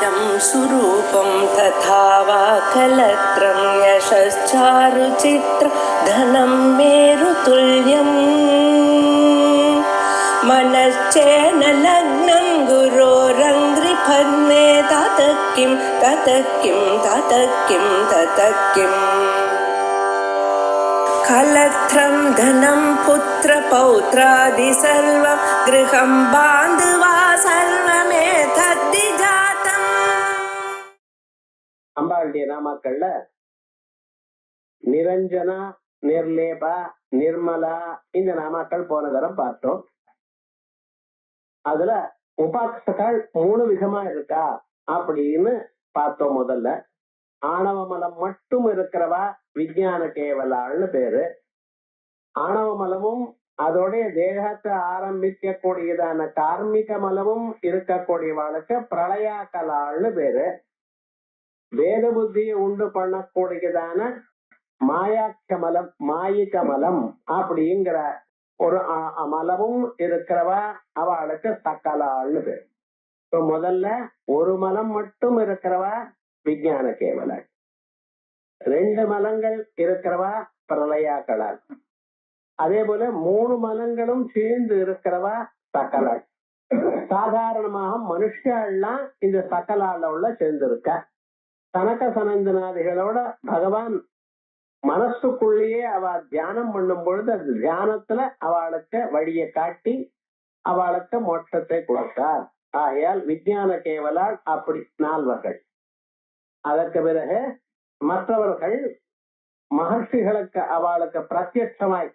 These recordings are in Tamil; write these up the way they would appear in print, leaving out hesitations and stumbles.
वेदं सुरूपं तथा वा कलत्रं यशश्चारुचित्र धनं मेरुतुल्यम् मनश्चेन लग्नं गुरोरङ्घ्रिफन्ने ततः किं ततः किं ततः किं ततः किम् कलत्रं धनं पुत्रपौत्रादि सर्वं गृहं बान्धवा सर्वमेतद्धि जातम्. அம்பாளுடைய நாமாக்கள்ல நிரஞ்சனா, நிர்லேபா, நிர்மலா இந்த நாமாக்கள் போன தரம் பார்த்தோம். அதுல உபாசகால் 3 விதமா இருக்கா அப்படின்னு பார்த்தோம். முதல்ல ஆணவ மலம் மட்டும் இருக்கிறவா விஞ்ஞான கேவலாள்னு பேரு. ஆணவ மலமும் அதோடைய தேகத்தை ஆரம்பிக்க கூடியதான கார்மிக மலமும் இருக்கக்கூடியவாளுக்கு பிரளயாக்கலாள்னு பேரு. வேத புத்தியை உண்டு பண்ணக்கூடியதான மாயாக்கமலம், மாயிக மலம் அப்படிங்கிற ஒரு மலமும் இருக்கிறவா அவளுக்கு சக்கலாள்னு பேரு. முதல்ல ஒரு மலம் மட்டும் இருக்கிறவா விஞ்ஞான கேவலாள், 2 மலங்கள் இருக்கிறவா பிரளயாக்கலாள், அதே போல 3 மலங்களும் சேர்ந்து இருக்கிறவா சக்கலாள். சாதாரணமாக மனுஷாள்லாம் இந்த சக்கலால உள்ள சேர்ந்து இருக்க. சனக சனந்தனாதிகளோட பகவான் மனசுக்குள்ளேயே அவ தியானம் பண்ணும் பொழுது அந்த தியானத்துல அவளுக்கு வழியை காட்டி அவளுக்கு மோட்சத்தை கொடுத்தார். ஆகையால் விஞ்ஞான கேவலால் அப்படி 4 அதற்கு பிறகு மற்றவர்கள் மகர்ஷிகளுக்கு அவளுக்கு பிரத்யட்சமாய்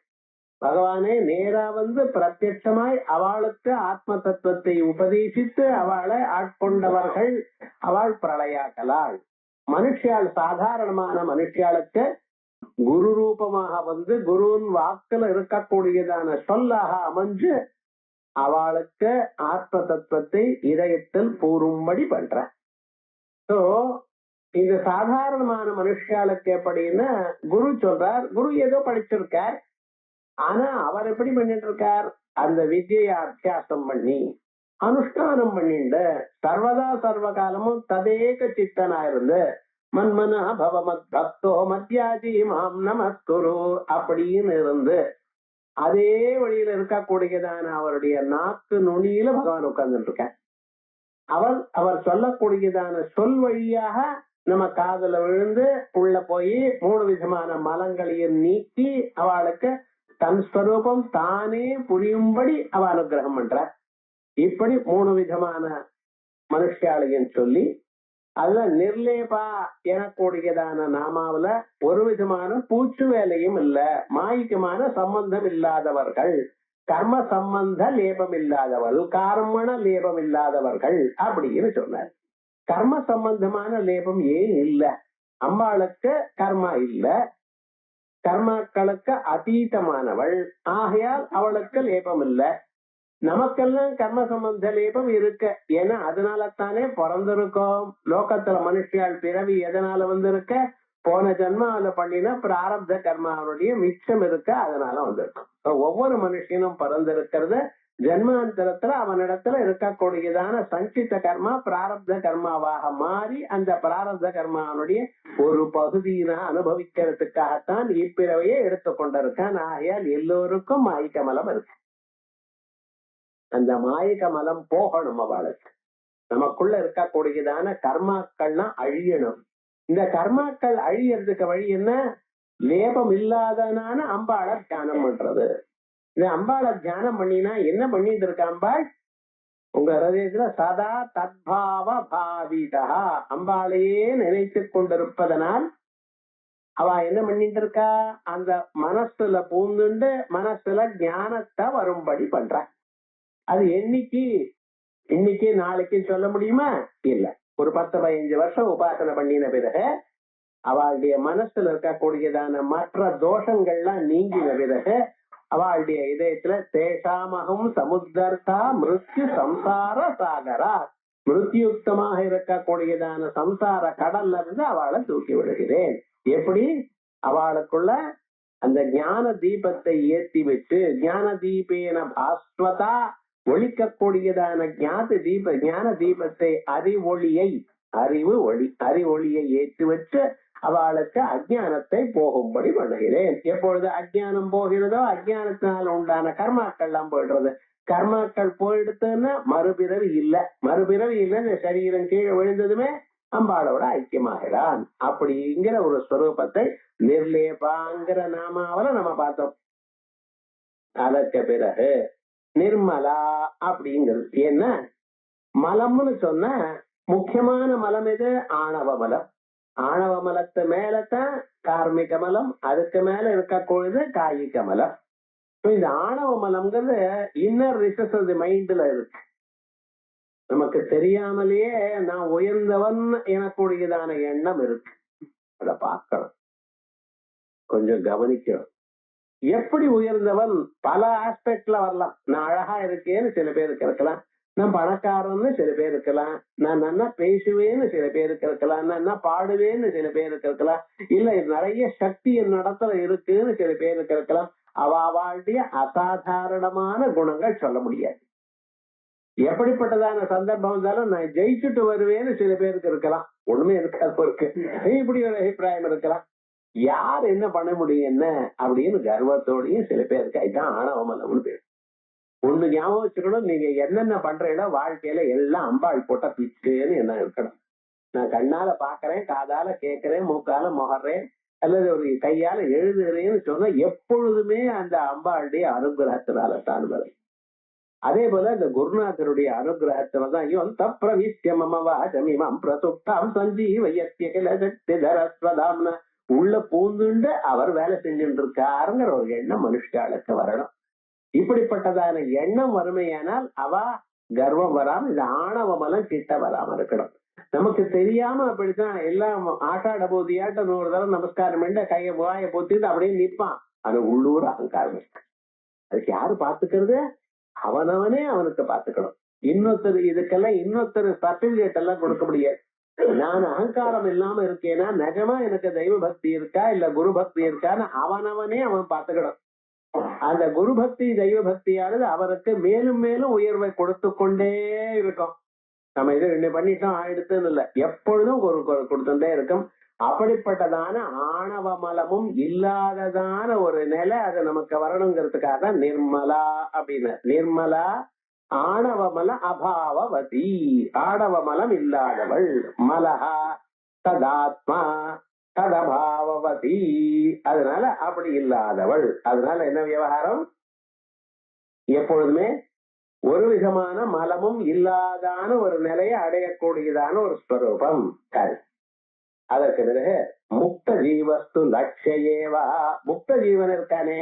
பகவானே நேரா வந்து பிரத்யட்சமாய் அவளுக்கு ஆத்ம தத்துவத்தை உபதேசித்து அவளை ஆட்கொண்டவர்கள் அவள் பிரளயாக்கலாள். மனுஷியாள் சாதாரணமான மனுஷியாளுக்கு குரு ரூபமாக வந்து குருவின் வாக்குல இருக்கக்கூடியதான சொல்லாக அமைஞ்சு அவளுக்கு ஆத்ம தத்துவத்தை இதயத்தில் கூறும்படி பண்ற. சோ இந்த சாதாரணமான மனுஷியாளுக்கு எப்படின்னா குரு சொல்றார், குரு ஏதோ படிச்சிருக்கார், ஆனா அவர் எப்படி பண்ணிட்டு இருக்கார், அந்த வித்யை அபியாசம் பண்ணி அனுஷ்டானம் பண்ணிண்டு சர்வதா சர்வ காலமும் ததேக சித்தனா இருந்து மன்மனா பவமத் பக்தோ மத்யாஜி மாம் நமஸ்குரு அப்படின்னு இருந்து அதே வழியில இருக்கக்கூடியதான அவருடைய நாக்கு நுனியில பகவான் உட்கார்ந்துட்டு இருக்க. அவர் சொல்லக்கூடியதான சொல் வழியாக நம்ம காதுல விழுந்து உள்ள போய் 3 விதமான மலங்களையும் நீக்கி அவளுக்கு தன் ஸ்வரூபம் தானே புரியும்படி அவ அனுகிரகம் பண்ற. இப்படி 3 விதமான மனுஷாலையும் சொல்லி அதுல நிர்லேபா எனக்கூடியதான நாமாவில ஒரு விதமான பூச்சு வேலையும் இல்ல, மாயிக்கமான சம்பந்தம் இல்லாதவர்கள், கர்ம சம்பந்த லேபம் இல்லாதவர்கள், கர்மண லேபம் இல்லாதவர்கள் அப்படின்னு சொன்னார். கர்ம சம்பந்தமான லேபம் ஏன் இல்ல? அம்பாளுக்கு கர்மா இல்ல, கர்மாக்களுக்கு அதீதமானவள், ஆகையால் அவளுக்கு லேபம் இல்ல. நமக்கெல்லாம் கர்ம சம்பந்த லேபம் இருக்க. ஏன்னா அதனால தானே பிறந்திருக்கோம். லோகத்துல மனுஷியால் பிறவி எதனால வந்திருக்க? போன ஜென்மாவில பண்ணினா பிராரப்த கர்மாவுடைய மிச்சம் இருக்க, அதனால வந்திருக்கும். ஒவ்வொரு மனுஷனும் பிறந்திருக்கிறது ஜென்மாந்தரத்துல அவனிடத்துல இருக்கக்கூடியதான சஞ்சித கர்மா பிராரப்த கர்மாவாக மாறி அந்த பிராரப்த கர்மாவுடைய ஒரு பகுதியினை அனுபவிக்கிறதுக்காகத்தான் இப்பிறவையே எடுத்துக்கொண்டிருக்கான். ஆகையால் எல்லோருக்கும் மாயிக்க மலம் இருக்கு. அந்த மாயிக மலம் போகணும். அவளுக்கு நமக்குள்ள இருக்கக்கூடியதான கர்மாக்கள்லாம் அழியணும். இந்த கர்மாக்கள் அழியறதுக்கு வழி என்ன? லேபம் இல்லாதனான அம்பாளை தியானம் பண்றது. இந்த அம்பாளை தியானம் பண்ணினா என்ன பண்ணிட்டு இருக்க அம்பாள்? உங்க ஹதயத்துல சதா தத்பாவ பாவிதா அம்பாளையே நினைத்து கொண்டிருப்பதனால் அவ என்ன பண்ணிட்டு இருக்கா? அந்த மனசுல பூந்துண்டு மனசுல ஞானத்தை வரும்படி பண்ற. அது இன்னைக்கு நாளைக்கு சொல்ல முடியுமா? இல்ல. ஒரு 10-15 வருஷம் உபாசனை பண்ணின பிறகு அவளுடைய மனசுல இருக்கக்கூடியதான மற்ற தோஷங்கள்லாம் நீங்கின பிறகு அவளுடைய இதயத்துல தேசாமகம் சமுத்தர்த்தா மிருத்யு சம்சார சாகரா, மிருத்யுக்தமாக இருக்கக்கூடியதான சம்சார கடல்ல இருந்து அவளை தூக்கி விடுகிறேன். எப்படி? அவளுக்குள்ள அந்த ஞான தீபத்தை ஏற்றி வச்சு ஞான தீபேன பாஸ்வதா ஒழிக்கக்கூடியதான ஞான தீபத்தை அறிவொளியை அறிவு ஒளி, அறிவொளியை ஏற்றி வச்சு அவளுக்கு அஜ்ஞானத்தை போகும்படி பண்ணுகிறேன். எப்பொழுது அஜ்ஞானம் போகிறதோ அஜ்ஞானத்தினால் உண்டான கர்மாக்கள் எல்லாம் போயிடுறது. கர்மாக்கள் போயிடுத்துன்னா மறுபிறவி இல்லை. மறுபிறவி இல்லைன்னு சரீரம் கீழே விழுந்ததுமே அம்பாளோட ஐக்கியமாகிறான். அப்படிங்கிற ஒரு ஸ்வரூபத்தை நிர்லேபாங்கிற நாமாவில நம்ம பார்த்தோம். அதற்கு பிறகு நிர்மலா அப்படிங்கிறது என்ன? மலம்னு சொன்ன முக்கியமான மலம் எது? ஆணவ மலம். ஆணவ மலத்து மேலதான் கார்மிக மலம், அதுக்கு மேல இருக்கக்கூடியது காயிக மலம். இந்த ஆணவ மலம்ங்கிறது இன்னர் ரிசஸ் மைண்ட்ல இருக்கு. நமக்கு தெரியாமலேயே நான் உயர்ந்தவன் எனக்கூடியதான எண்ணம் இருக்கு. அத பார்க்கணும், கொஞ்சம் கவனிக்கணும். எப்படி உயர்ந்தவன்? பல ஆஸ்பெக்ட்ல வரலாம். நான் அழகா இருக்கேன்னு சில பேருக்கு இருக்கலாம், நான் பணக்காரன்னு சில பேர் இருக்கலாம், நான் நல்லா பேசுவேன்னு சில பேருக்கு இருக்கலாம், நான் என்ன பாடுவேன்னு சில பேருக்கு இருக்கலாம், இல்ல நிறைய சக்தி என் நடத்தல இருக்குன்னு சில பேருக்கு இருக்கலாம். அவளுடைய அசாதாரணமான குணங்கள் சொல்ல முடியாது. எப்படிப்பட்டதான சந்தர்ப்பம் இருந்தாலும் நான் ஜெயிச்சுட்டு வருவேன்னு சில பேருக்கு இருக்கலாம், ஒண்ணுமே இருக்காது இருக்கு. இப்படி ஒரு அபிப்பிராயம் இருக்கலாம். யார் என்ன பண்ண முடியும் என்ன அப்படின்னு கர்வத்தோடையும் சில பேருக்கு இதுதான் ஆணவமலம்னு பேர். ஒண்ணு ஞாபகம் வச்சுக்கணும், நீங்க என்னென்ன பண்றீங்களோ வாழ்க்கையில எல்லாம் அம்பாள் போட்ட பிச்சுன்னு என்ன இருக்கணும். நான் கண்ணால பாக்குறேன், காதால கேட்கிறேன், மூக்கால முகறேன், அல்லது ஒரு கையால எழுதுறேன்னு சொன்னா எப்பொழுதுமே அந்த அம்பாளுடைய அனுகிரகத்தினால தான் வரும். அதே போல இந்த குருநாதருடைய அனுகிரகத்துலதான் யோந்த பிரவிஷ்யமவாசமிமம் பிரசுப்தாம் சஞ்சீவயத்யகிலசக்திதரஸ்வதாம்னு உள்ள பூந்துண்டு அவர் வேலை செஞ்சுட்டு இருக்காருங்கிற ஒரு எண்ணம் மனுஷாளுக்கு வரணும். இப்படிப்பட்டதான எண்ணம் வறுமையானால் அவ கர்வம் வராம இந்த ஆணவ மலம் கிட்ட வராம இருக்கணும். நமக்கு தெரியாம அப்படித்தான் எல்லாம் ஆட்டாட போதியாட்ட 100 தடவை நமஸ்காரம் பண்ண கைய வாய பொத்திட்டு அப்படியே நிற்பான். அது உள்ளூர் அகங்காரம் இருக்கு. அதுக்கு யாரு பாத்துக்கிறது? அவனவனே அவனுக்கு பாத்துக்கணும். இன்னொருத்தர் இதுக்கெல்லாம் இன்னொருத்தர் சர்டிபிகேட் எல்லாம் கொடுக்க முடியாது. நான் அகங்காரம் இல்லாம இருக்கேன்னா நிஜமா எனக்கு தெய்வ பக்தி இருக்கா இல்ல குரு பக்தி இருக்கான்னு அவனவனே அவன் பாத்துக்கணும். அந்த குரு பக்தி தெய்வ பக்தியானது அவருக்கு மேலும் மேலும் உயர்வை கொடுத்து கொண்டே இருக்கும். நம்ம இது என்ன பண்ணிட்டோம் ஆயிடுத்துன்னு இல்ல, எப்பொழுதும் ஒரு கொடுத்துட்டே இருக்கும். அப்படிப்பட்டதான ஆணவ மலமும் இல்லாததான ஒரு நிலை அது நமக்கு வரணுங்கிறதுக்காக தான் நிர்மலா அப்படின்னு. நிர்மலா ஆணவமல அபாவவதி, ஆணவ மலம் இல்லாதவள். மலஹா ததாத்மா ததபாவவதி, அதனால அப்படி இல்லாதவள். அதனால என்ன விவகாரம்? எப்பொழுதுமே ஒரு விதமான மலமும் இல்லாதான ஒரு நிலையை அடையக்கூடியதான ஒரு ஸ்வரூபம். அதற்கு பிறகு முக்த ஜீவஸ்து லட்சியேவா, முக்த ஜீவன் இருக்கானே,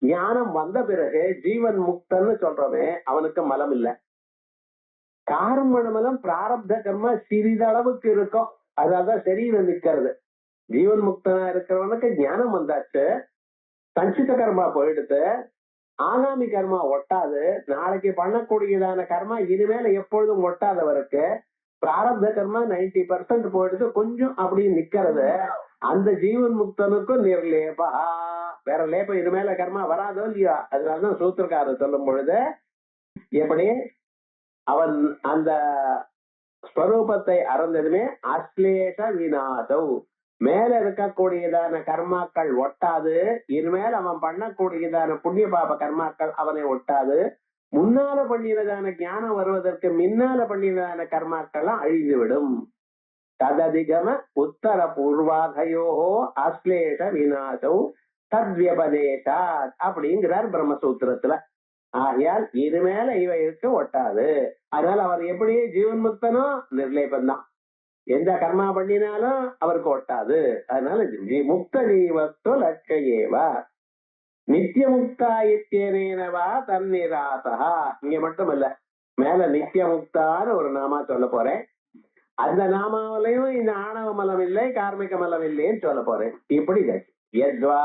ஞானம் வந்த பிறகு ஜீவன் முக்தன்னு சொல்றோமே அவனுக்கு மலம் இல்ல. கார்ம மலம் பிராரப்த கர்மா சிறிதளவுக்கு இருக்கும், அதான் சரீரம் நிக்கிறது. ஜீவன் முக்தனா இருக்கிறவனுக்கு ஞானம் வந்தாச்சு, சஞ்சித கர்மா போயிடுத்து, ஆகாமி கர்மா ஒட்டாது, நாளைக்கு பண்ணக்கூடியதான கர்மா இனிமேல எப்பொழுதும் ஒட்டாதவருக்கு பிராரப்த கர்மா 90% போயிடுது, கொஞ்சம் அப்படி நிக்கிறது. அந்த ஜீவன் முக்தனுக்கும் நிர்லேபா, வேற லேபம் இது மேல கர்மா வராதோ இல்லையா. அதனாலதான் சூத்திரக்காரர் சொல்லும் பொழுது எப்படி அவன் அந்த ஸ்வரூபத்தை அறந்ததுமே அஸ்லேஷ விநாதவ், மேல இருக்கக்கூடியதான கர்மாக்கள் ஒட்டாது, இனிமேல் அவன் பண்ணக்கூடியதான புண்ணிய பாப கர்மாக்கள் அவனை ஒட்டாது, முன்னால பண்ணினதான ஞானம் வருவதற்கு முன்னால பண்ணினதான கர்மாக்கள்லாம் அழிந்துவிடும். தததிகம உத்தர பூர்வாதையோ அஸ்லேஷ விநாசௌ தத்வியபதேசாத் அப்படிங்கிறார் பிரம்மசூத்திரத்துல. ஆகையால் இனிமேல இவைக்கு ஒட்டாது. அதனால அவர் எப்படி ஜீவன் முக்தனோ நிர்லேபந்தான், எந்த கர்மா பண்ணினாலும் அவருக்கு ஒட்டாது. அதனால முக்த ஜீவஸ்து லட்சயேவா நித்திய முக்தா இத்தியனேனவா தன்னிராசா. இங்க மட்டும் இல்ல, மேல நித்திய முக்தான்னு ஒரு நாமா சொல்ல போறேன். அந்த நாமாவிலையும் இந்த ஆணவ மலம் இல்லை கார்மிக மலம் இல்லைன்னு சொல்ல போறேன். இப்படி யத்வா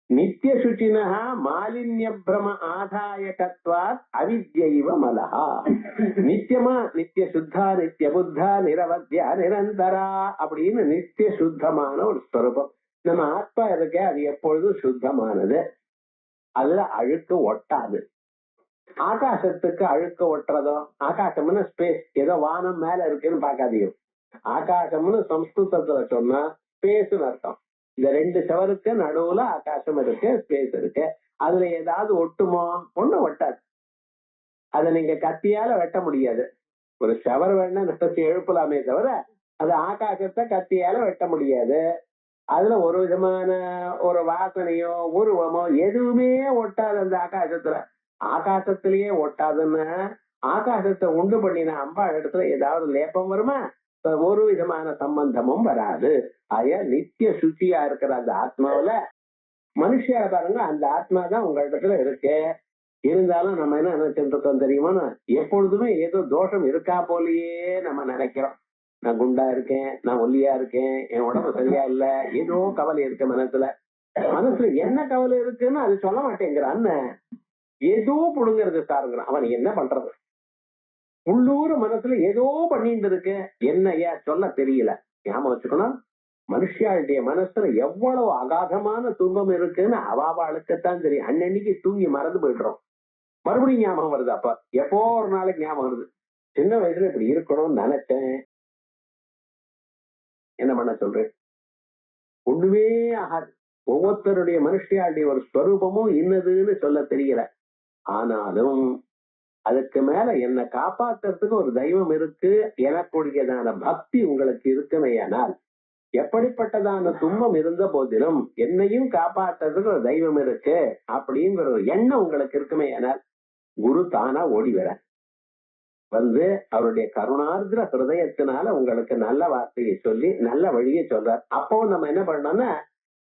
நித்திய சுச்சினஹா மாலின்ய பிரம ஆதாயகத்வாத் அவித்யைவ மலஹா. நித்தியமா நித்திய சுத்தா நித்திய புத்தா நிரவத்யா நிரந்தரா அப்படின்னு நித்திய சுத்தமான ஒரு ஸ்வரூபம். நம்ம ஆத்மா இருக்க அது எப்பொழுதும் சுத்தமானது, அதுல அழுக்கு ஒட்டாது. ஆகாசத்துக்கு அழுக்க ஒட்டுறதோ, ஆகாசம்னு ஸ்பேஸ் ஏதோ வானம் மேல இருக்குன்னு பாக்காதீங்க, ஆகாசம்னு சம்ஸ்கிருதத்துல சொன்னா ஸ்பேஸ் அர்த்தம். இந்த ரெண்டு செவருக்கு நடுவுல ஆகாசம் இருக்கு, ஸ்பேஸ் இருக்கு. அதுல ஏதாவது ஒட்டுமோ? ஒண்ணும் ஒட்டாது. அதை நீங்க கத்தியால வெட்ட முடியாது. ஒரு செவர் வேணா நட்டத்தை எழுப்பலாமே தவிர அது ஆகாசத்தை கத்தியால வெட்ட முடியாது. அதுல ஒரு விதமான ஒரு வாசனையோ உருவமோ எதுவுமே ஒட்டாது அந்த ஆகாசத்துல. ஆகாசத்திலேயே ஒட்டாதுன்னா ஆகாசத்தை உண்டு பண்ணின அம்பாள் இடத்துல ஏதாவது லேப்பம் வருமா? ஒரு விதமான சம்பந்தமும் வராது. ஆயா நித்திய சுத்தியா இருக்கிற அந்த ஆத்மாவில மனுஷியா பாருங்க, அந்த ஆத்மா தான் உங்க இடத்துல இருக்கு. இருந்தாலும் நம்ம என்ன நினைச்சிட்டு இருக்கோம் தெரியுமா? எப்பொழுதுமே ஏதோ தோஷம் இருக்கா போலயே நம்ம நினைக்கிறோம். நான் குண்டா இருக்கேன், நான் ஒல்லியா இருக்கேன், என் உடம்பு சரியா இல்ல, ஏதோ கவலை இருக்கு மனசுல. மனசுல என்ன கவலை இருக்குன்னு அது சொல்ல மாட்டேங்கிறான். ஏதோ புடுங்கிறது சாருங்கிறான். அவன் என்ன பண்றது? உள்ளூர் மனசுல ஏதோ பண்ணிட்டு இருக்கு. என்னையா சொல்ல தெரியல. ஞாபகம் வச்சுக்கணும், மனுஷியாளுடைய மனசுல எவ்வளவு அகாதமான துன்பம் இருக்குன்னு அவாவாளுக்குத்தான் தெரியும். அன்னன்னைக்கு தூங்கி மறந்து போயிடுறோம். மறுபடியும் ஞாபகம் வருது. அப்ப எப்போ ஒரு நாளைக்கு ஞாபகம் வருது, சின்ன வயசுல இப்படி இருக்கணும்னு நினைச்சேன், என்ன பண்ண சொல்றேன்? ஒண்ணுமே ஆகாது. ஒவ்வொருத்தருடைய மனுஷியாளுடைய ஒரு ஸ்வரூபமும் இன்னதுன்னு சொல்ல தெரியல. ஆனாலும் அதுக்கு மேல என்னை காப்பாத்துறதுக்கு ஒரு தெய்வம் இருக்கு, எனக்குரியதான பக்தி உங்களுக்கு இருக்குமையானால், எப்படிப்பட்டதான துன்பம் இருந்த போதிலும் என்னையும் காப்பாற்றுறதுக்கு ஒரு தெய்வம் இருக்கு அப்படிங்கிற ஒரு எண்ணம் உங்களுக்கு இருக்குமே. ஆனால் குரு தானா ஓடி வர வந்து அவருடைய கருணார்திர ஹிருதயத்தினால உங்களுக்கு நல்ல வார்த்தையை சொல்லி நல்ல வழியை சொல்றார். அப்போ நம்ம என்ன பண்ணோம்னா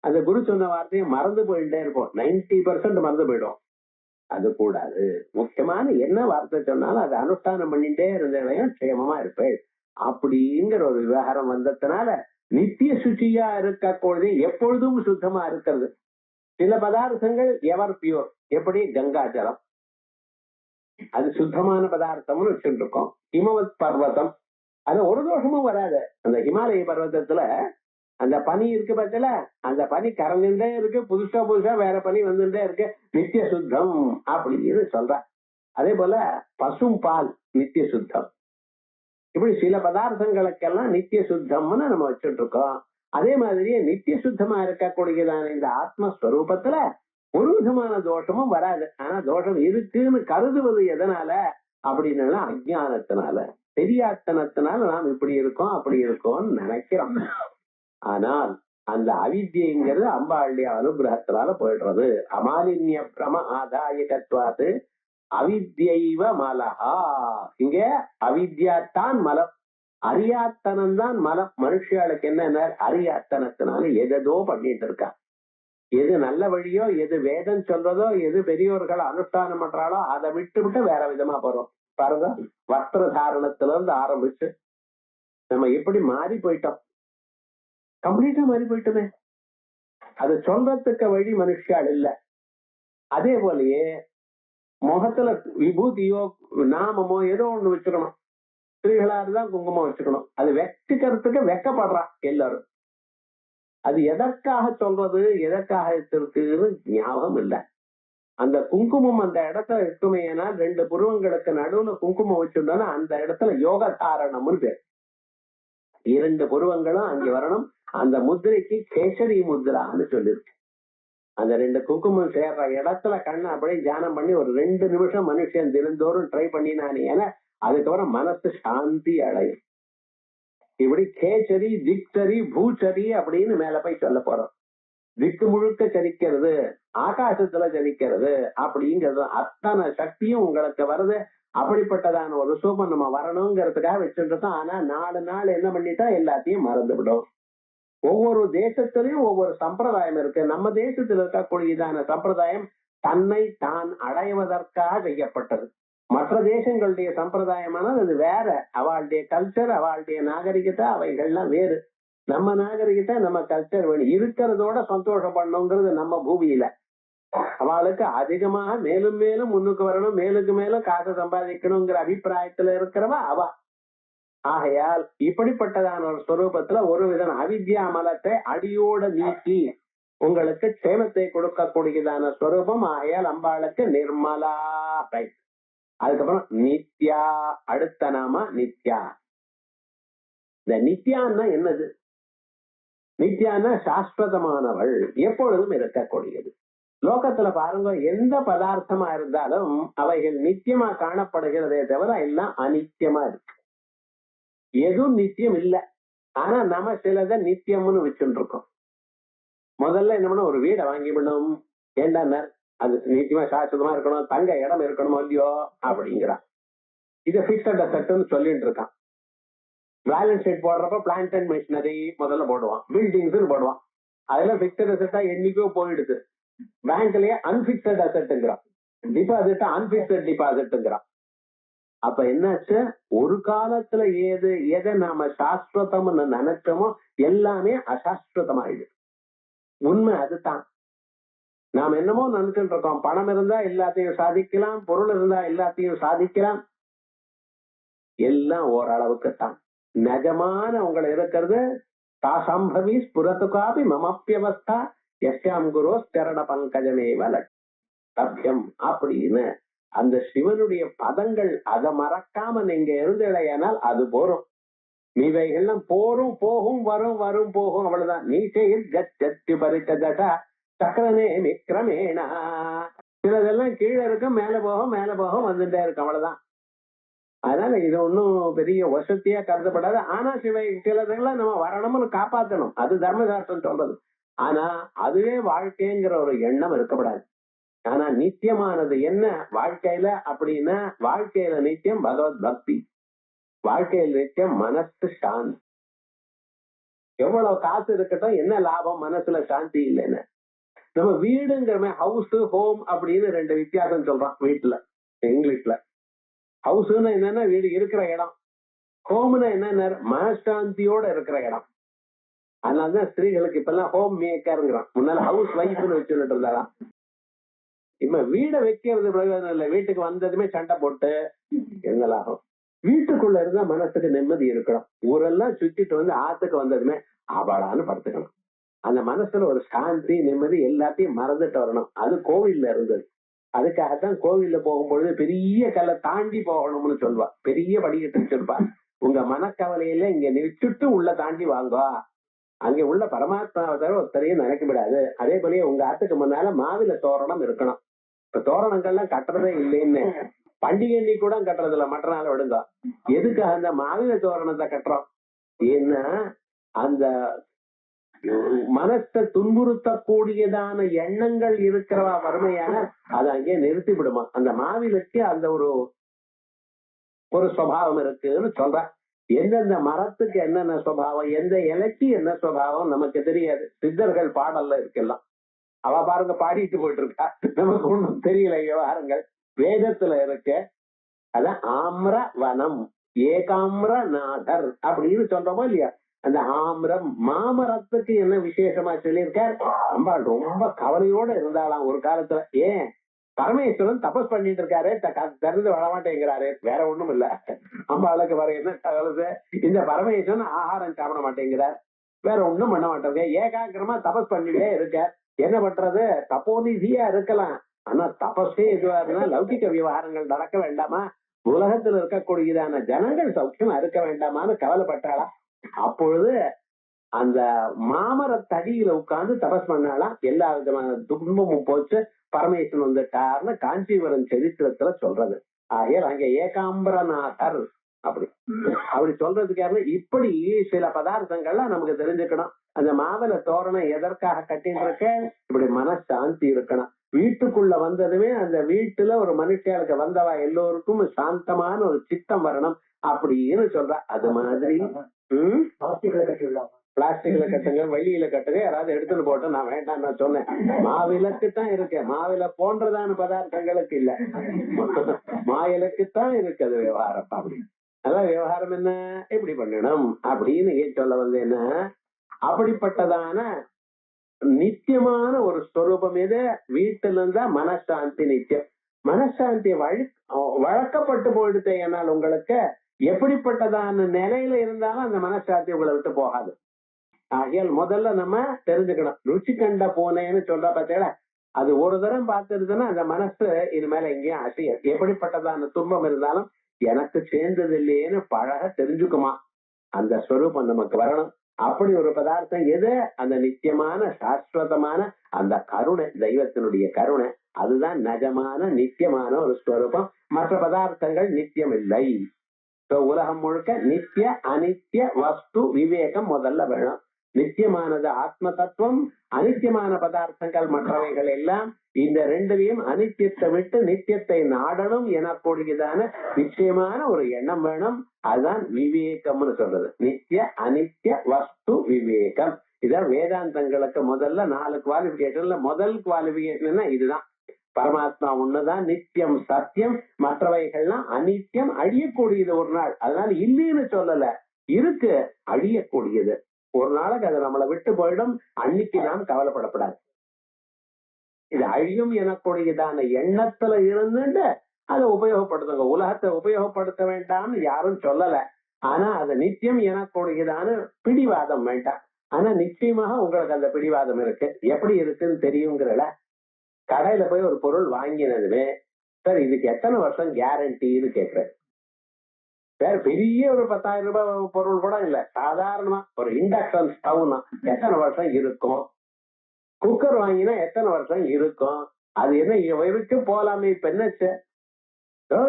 அந்த குரு சொன்ன வார்த்தையை மறந்து போயிட்டே இருப்போம். 90% மறந்து போயிடும். அது கூடாது. முக்கியமான என்ன வார்த்தை சொன்னாலும் அதை அனுஷ்டானம் பண்ணிட்டே இருந்ததையும் க்ஷேமமா இருப்பேன் அப்படிங்கிற ஒரு விவகாரம் வந்ததுனால நித்திய சுச்சியா இருக்கக்கூடிய எப்பொழுதும் சுத்தமா இருக்கிறது. சில பதார்த்தங்கள் எவர் பியூர், எப்படி கங்கா ஜலம், அது சுத்தமான பதார்த்தம்னு வச்சுட்டு இருக்கோம். ஹிமவத் பர்வதம், அது ஒரு தோஷமும் வராது. அந்த ஹிமாலய பர்வதத்துல அந்த பனி இருக்கு பார்த்தல, அந்த பனி கரைஞ்சுட்டே இருக்கு, புதுசா புதுசா வேற பனி வந்துட்டே இருக்கு, நித்திய சுத்தம் அப்படின்னு சொல்ற. அதே போல பசும் பால் நித்திய சுத்தம். இப்படி சில பதார்த்தங்களுக்கெல்லாம் நித்திய சுத்தம்னு நம்ம வச்சுட்டு இருக்கோம். அதே மாதிரியே நித்திய சுத்தமா இருக்கக்கூடியதான இந்த ஆத்மஸ்வரூபத்துல ஒரு விதமான தோஷமும் வராது. ஆனா தோஷம் இருக்குன்னு கருதுவது எதனால அப்படின்னா அஜ்ஞானத்தினால, தெரியாத்தனத்தினால நாம் இப்படி இருக்கோம் அப்படி இருக்கோம்னு நினைக்கிறோம். ஆனால் அந்த அவித்யங்கிறது அம்பாளுடைய அனுகிரகத்தினால போயிடுறது. அமாலின்ய பிரம ஆதாயகத்வாது அவித்யைவ மலஹா. இங்க அவித்யாத்தான் மலம், அறியாத்தனம் தான் மலம். மனுஷியாளுக்கு என்ன அறியாத்தனத்தினால எதோ பண்ணிட்டு இருக்கா. எது நல்ல வழியோ, எது வேதம் சொல்றதோ, எது பெரியோர்கள் அனுஷ்டானம் பண்றாலோ அதை விட்டு விட்டு வேற விதமா போறோம். பாருங்க, வஸ்திர தாரணத்துல இருந்து ஆரம்பிச்சு நம்ம எப்படி மாறி போயிட்டோம். கம்ப்ளீட்டா மாறி போயிட்டோமே. அது சொல்றதுக்கு வழி மனுஷியாள் இல்ல. அதே போலயே முகத்துல விபூதியோ நாமமோ ஏதோ ஒண்ணு வச்சுக்கணும். ஸ்திரீகளா இருந்தா குங்குமம் வச்சுக்கணும். அது வெச்சுக்கிறதுக்கு வெக்கப்படுறான் எல்லாரும். அது எதற்காக சொல்றது, எதற்காக இருக்குன்னு ஞாபகம் இல்லை. அந்த குங்குமம் அந்த இடத்துல இருக்குமே, ஏன்னா 2 புருவங்களுக்கு நடுவுல குங்குமம் வச்சுட்டோம்னா அந்த இடத்துல யோக தாரணம்னு பேர். 2 புருவங்களும் அங்க வரணும். அந்த முத்திரைக்கு கேசரி முத்ரான்னு சொல்லிருக்கு. அந்த 2 குங்குமம் சேர்ற இடத்துல கண்ணை அப்படியே தியானம் பண்ணி ஒரு 2 நிமிஷம் மனுஷன் தினந்தோறும் ட்ரை பண்ணினானே, ஏன்னா அதுக்கப்புறம் மனசு சாந்தி அடையும். இப்படி கேச்சரி திக்சரி பூச்சரி அப்படின்னு மேல போய் சொல்ல போறோம். திக்கு முழுக்க சரிக்கிறது, ஆகாசத்துல சரிக்கிறது அப்படிங்கிறது அத்தனை சக்தியும் உங்களுக்கு வருது. அப்படிப்பட்டதான ஒரு சூப்பம் நம்ம வரணுங்கிறதுக்காக வச்சுட்டு இருக்கோம். ஆனா 4 நாள் என்ன பண்ணிட்டா எல்லாத்தையும் மறந்து விடும். ஒவ்வொரு தேசத்திலையும் ஒவ்வொரு சம்பிரதாயம் இருக்கு. நம்ம தேசத்தில் இருக்கக்கூடியதான சம்பிரதாயம் தன்னை தான் அடைவதற்காக செய்யப்பட்டது. மற்ற தேசங்களுடைய சம்பிரதாயமானால் அது வேற. அவளுடைய கல்ச்சர், அவளுடைய நாகரிகத்தை அவைகள்லாம் வேறு. நம்ம நாகரிகத்தை நம்ம கல்ச்சர் வேணும். இருக்கிறதோட சந்தோஷம் பண்ணுங்கிறது நம்ம பூமியில. அவளுக்கு அதிகமாக மேலும் மேலும் முன்னுக்கு வரணும், மேலுக்கு மேலும் காசு சம்பாதிக்கணுங்கிற அபிப்பிராயத்துல இருக்கிறவா அவ. ஆகையால் இப்படிப்பட்டதான ஒரு ஸ்வரூபத்துல ஒரு வித அவித்யா மலத்தை அடியோட நீக்கி உங்களுக்கு க்ஷேமத்தை கொடுக்கக்கூடியதான ஸ்வரூபம். ஆகையால் அம்பாளுக்கு நிர்மலா. அதுக்கப்புறம் நித்யா, அடுத்த நாம நித்யா. இந்த நித்யான்னா என்னது? நித்யான்னா சாஸ்வதமானவள், எப்பொழுதும் இருக்கக்கூடியது. லோகத்துல பாருங்க, எந்த பதார்த்தமா இருந்தாலும் அவைகள் நித்தியமா காணப்படுகிறதே தவிர எல்லாம் அனித்தியமா இருக்கு. எதுவும் நித்தியம் இல்ல. ஆனா நம்ம சிலதை நித்தியம்னு வச்சுட்டு இருக்கோம். முதல்ல என்ன பண்ண, ஒரு வீடை வாங்கி விடணும், ஏண்டா அது நித்தியமா சாஸ்வதமா இருக்கணும், தங்க இடம் இருக்கணுமோ இல்லையோ அப்படிங்கிறான். இதை பிக்சட் அசெட்னு சொல்லிட்டு இருக்கான். பேலன்ஸ் ஷீட் போடுறப்ப பிளான்ட் அண்ட் மிஷினரி முதல்ல போடுவான், பில்டிங்ஸ் போடுவான். அதெல்லாம் பிக்சட் அசெட்டா என்னைக்கோ போயிடுது. பேங்க்லயே அன்பிக்சட் அசெட்ங்கிறான், டிபாசிட் அன்பிக்சட் டிபாசிட்ங்கிறான். அப்ப என்னாச்சு, ஒரு காலத்துல எதை நாம சாஸ்வதம்னு நினைச்சோமோ எல்லாமே அசாஸ்வதமாயிடுது. உண்மை அதுதான். நாம் என்னமோ நினைச்சுட்டு இருக்கோம், பணம் இருந்தா எல்லாத்தையும் சாதிக்கலாம், பொருள் இருந்தா எல்லாத்தையும் சாதிக்கலாம். எல்லாம் ஓரளவுக்கு தான். நிஜமான உங்களை இருக்கிறது தாசம்பவி ஸ்புரத்துகாபி மமப்பியவஸ்தா எஸ்யாம் குரு சரண பங்கஜமேவ லட்சியம் அப்படின்னு அந்த சிவனுடைய பதங்கள் அதை மறக்காம நீங்க இருந்தடையானால் அது போரும். இவைகள்லாம் போரும் போகும், வரும் வரும் போகும், அவ்வளவுதான். நீச்சையில் கச்சத்து பரிச்சதா சக்கரனே மிக்ரமேனா. சிலதெல்லாம் கீழே இருக்கும், மேல போகும், மேல போகும், வந்துட்டே இருக்கும், அவ்வளவுதான். அதனால இது ஒன்னும் பெரிய வசதியா கருதப்படாது. ஆனா சிலதெல்லாம் நம்ம வரணும்னு காப்பாற்றணும், அது தர்மசாஸ்திரம் சொல்றது. ஆனா அதுவே வாழ்க்கைங்கிற ஒரு எண்ணம் இருக்கப்படாது. ஆனா நித்தியமானது என்ன வாழ்க்கையில அப்படின்னா, வாழ்க்கையில நித்தியம் பகவத் பக்தி, வாழ்க்கையில் நித்தியம் மனசு சாந்தி. எவ்வளவு காசு இருக்கட்டும், என்ன லாபம் மனசுல சாந்தி இல்லைன்னு. நம்ம வீடுங்கிற ஹவுஸ் ஹோம் அப்படின்னு ரெண்டு வித்தியாசம் சொல்றோம் வீட்டுல. இங்கிலீஷ்ல ஹவுஸ்னா என்னன்னா வீடு இருக்கிற இடம், ஹோம்னா என்ன மனசாந்தியோட இருக்கிற இடம். அதனாலதான் ஸ்திரீகளுக்கு இப்ப எல்லாம் ஹோம் மேக்கருங்கிறான், முன்னால ஹவுஸ் வைஃப்னு வச்சுட்டு இருந்தாலாம். இப்ப வீடை வைக்கிறது பிரயோஜனம் இல்லை, வீட்டுக்கு வந்ததுமே சண்டை போட்டு என்ன லாபம். வீட்டுக்குள்ள இருந்தா மனசுக்கு நிம்மதி இருக்கணும். ஊரெல்லாம் சுத்திட்டு வந்து ஆத்துக்கு வந்ததுமே ஆபாடான்னு படுத்துக்கணும். அந்த மனசுல ஒரு சாந்தி நிம்மதி எல்லாத்தையும் மறந்துட்டு வரணும். அது கோவில்ல இருந்தது. அதுக்காகத்தான் கோவில்ல போகும்பொழுது பெரிய கல்லை தாண்டி போகணும்னு சொல்லுவா. பெரிய படிக்கட்டு வச்சிருப்பா. உங்க மனக்கவலையில இங்க நிறுத்திட்டு உள்ள தாண்டி வாங்க, அங்க உள்ள பரமாத்மாவை தவிர ஒருத்தரையும் நினைக்க விடாது. அதே போலயே உங்க ஆத்துக்கு முன்னால மாவில தோரணம் இருக்கணும். இப்ப தோரணங்கள்லாம் கட்டுறதே இல்லைன்னு, பண்டிகை அன்னைக்கு கூட கட்டுறது இல்ல, மற்ற நாள் விடுங்க. எதுக்காக அந்த மாவில தோரணத்தை கட்டுறோம்? ஏன்னா அந்த மனசை துன்புறுத்தக்கூடியதான எண்ணங்கள் இருக்கிறவா வறுமையான அதை அங்கே நிறுத்தி விடுமா. அந்த மாவிலுக்கு அந்த ஒரு சுபாவம் இருக்குன்னு சொல்ற. எந்தெந்த மரத்துக்கு என்னென்ன சுபாவம், எந்த இலைக்கு என்ன சுபாவம் நமக்கு தெரியாது. சித்தர்கள் பாடல்ல இருக்கலாம், அவ பாருங்க பாடிட்டு போயிட்டு இருக்கா, நமக்கு ஒண்ணும் தெரியல விவகாரங்கள். வேதத்துல இருக்க அதான் ஆம்ர வனம் ஏகாம்ர நாதர் அப்படின்னு சொல்றோமோ இல்லையா. அந்த ஆம்ரம் மாமரத்துக்கு என்ன விசேஷமா சொல்லியிருக்கார். அம்பாள் ரொம்ப கவலையோட இருந்தாலாம் ஒரு காலத்துல. ஏன், பரமேஸ்வரன் தபஸ் பண்ணிட்டு இருக்காரு, திறந்து வரமாட்டேங்கிறாரு, வேற ஒண்ணும் இல்ல. அம்பாளுக்கு வர என்ன தகவலுது, இந்த பரமேஸ்வரன் ஆகாரம் சாப்பிட மாட்டேங்கிறார், வேற ஒண்ணும் பண்ண மாட்டேங்க, ஏகாகிரமா தபஸ் பண்ணிட்டே இருக்க. என்ன பண்றது, தப்போனிதியா இருக்கலாம், ஆனா தபஸே இதுவா இருந்தா லௌகிக விவகாரங்கள் நடக்க வேண்டாமா, உலகத்துல இருக்கக்கூடியதான ஜனங்கள் சௌக்கியமா இருக்க வேண்டாமான்னு கவலைப்பட்டாளா. அப்பொழுது அந்த மாமரத்தடியில உட்கார்ந்து தபஸ் பண்ணாலாம். எல்லா விதமான துன்பமும் போச்சு, பரமேஸ்வரன் வந்துட்டார்னு காஞ்சிபுரம் சரித்திரத்துல சொல்றது. ஆகையால் அங்க ஏகாம்பரநாதர் அப்படி சொல்றதுக்காக இப்படி சில பதார்த்தங்கள்லாம் நமக்கு தெரிஞ்சுக்கணும். அந்த மாவில தோரணம் எதற்காக கட்டின்னு இருக்க, இப்படி மனசாந்தி இருக்கணும். வீட்டுக்குள்ள வந்ததுமே அந்த வீட்டுல ஒரு மனுஷனுக்கு வந்தவா எல்லோருக்கும் சாந்தமான ஒரு சித்தம் வரணும் அப்படின்னு சொல்ற. அது மாதிரி பிளாஸ்டிக்ல கட்டுங்க, வெள்ளியில கட்டுங்க, யாராவது எடுத்துட்டு போட்டு நான் வேண்டாம் நான் சொன்னேன். மாவிளக்கு தான் இருக்கு, மாவில போன்றதான பதார்த்தங்களுக்கு இல்ல, மாயிலக்குத்தான் இருக்கு அது விவகாரம். அப்படி அதான் விவகாரம் என்ன, எப்படி பண்ணணும் அப்படின்னு சொல்ல வந்து என்ன, அப்படிப்பட்டதான நித்தியமான ஒரு ஸ்வரூபம் எது, வீட்டுல இருந்தா மனசாந்தி நித்தியம். மனசாந்தி வழக்கப்பட்டு போயிடுது. ஏனால் உங்களுக்கு எப்படிப்பட்டதான நிலையில இருந்தாலும் அந்த மனசாந்தி உங்களை விட்டு போகாது. ஆகையால் முதல்ல நம்ம தெரிஞ்சுக்கணும். ருச்சி கண்ட பூனைன்னு சொல்ற பார்த்தீங்களா, அது ஒரு தரம் பார்த்துருதுன்னா அந்த மனசு இனிமேல எங்கேயும் அசைய. எப்படிப்பட்டதான துன்பம் இருந்தாலும் எனக்கு சேர்ந்தது இல்லையேன்னு பழக தெரிஞ்சுக்குமா. அந்த ஸ்வரூபம் நமக்கு வரணும். அப்படி ஒரு பதார்த்தம் எது? அந்த நித்தியமான சாஸ்வதமான அந்த கருணை, தெய்வத்தினுடைய கருணை. அதுதான் நிஜமான நித்தியமான ஒரு ஸ்வரூபம். மற்ற பதார்த்தங்கள் நித்தியம் இல்லை. உலகம் முழுக்க நித்திய அனித்திய வஸ்து விவேகம் முதல்ல வேணும். நித்தியமானது ஆத்ம தத்துவம், அனித்தியமான பதார்த்தங்கள் மற்றவைகள் எல்லாம். இந்த ரெண்டுலையும் அனித்தியத்தை விட்டு நித்தியத்தை நாடணும் எனக்கூடியதான நிச்சயமான ஒரு எண்ணம் வேணும். அதுதான் விவேகம்னு சொல்றது. நித்திய அனித்திய வஸ்து விவேகம். இதான் வேதாந்தங்களுக்கு முதல்ல 4 குவாலிபிகேஷன்ல முதல் குவாலிபிகேஷன் இதுதான். பரமாத்மா ஒண்ணுதான் நித்தியம் சத்தியம், மற்றவைகள்லாம் அனித்தியம் அழியக்கூடியது ஒரு நாள். அதனால இல்லைன்னு சொல்லல, இருக்கு, அழியக்கூடியது. ஒரு நாளைக்கு அதை நம்மளை விட்டு போயிடும். அன்னைக்கு நாம் கவலைப்படப்படாது. இது அழியும் எனக்கூடியதான எண்ணத்துல இருந்துட்டு அதை உபயோகப்படுத்துங்க. உலகத்தை உபயோகப்படுத்த வேண்டாம்னு யாரும் சொல்லல. ஆனா அது நித்தியம் எனக்கூடியதான பிடிவாதம் வேண்டாம். ஆனா நிச்சயமாக உங்களுக்கு அந்த பிடிவாதம் இருக்கு. எப்படி இருக்குன்னு தெரியுங்கிறல. கடையில போய் ஒரு பொருள் வாங்கினதுமே, சார் இதுக்கு எத்தனை வருஷம் கேரண்டின்னு கேட்கிறேன். வேற பெரிய ஒரு 10,000 ரூபாய் பொருள் கூட இல்ல, சாதாரணமா ஒரு இண்டக்ஷன் ஸ்டவ்னா எத்தனை வருஷம் இருக்கும், குக்கர் வாங்கினா எத்தனை வருஷம் இருக்கும், அது என்ன இருக்கு போலாமே, இப்ப என்னச்சு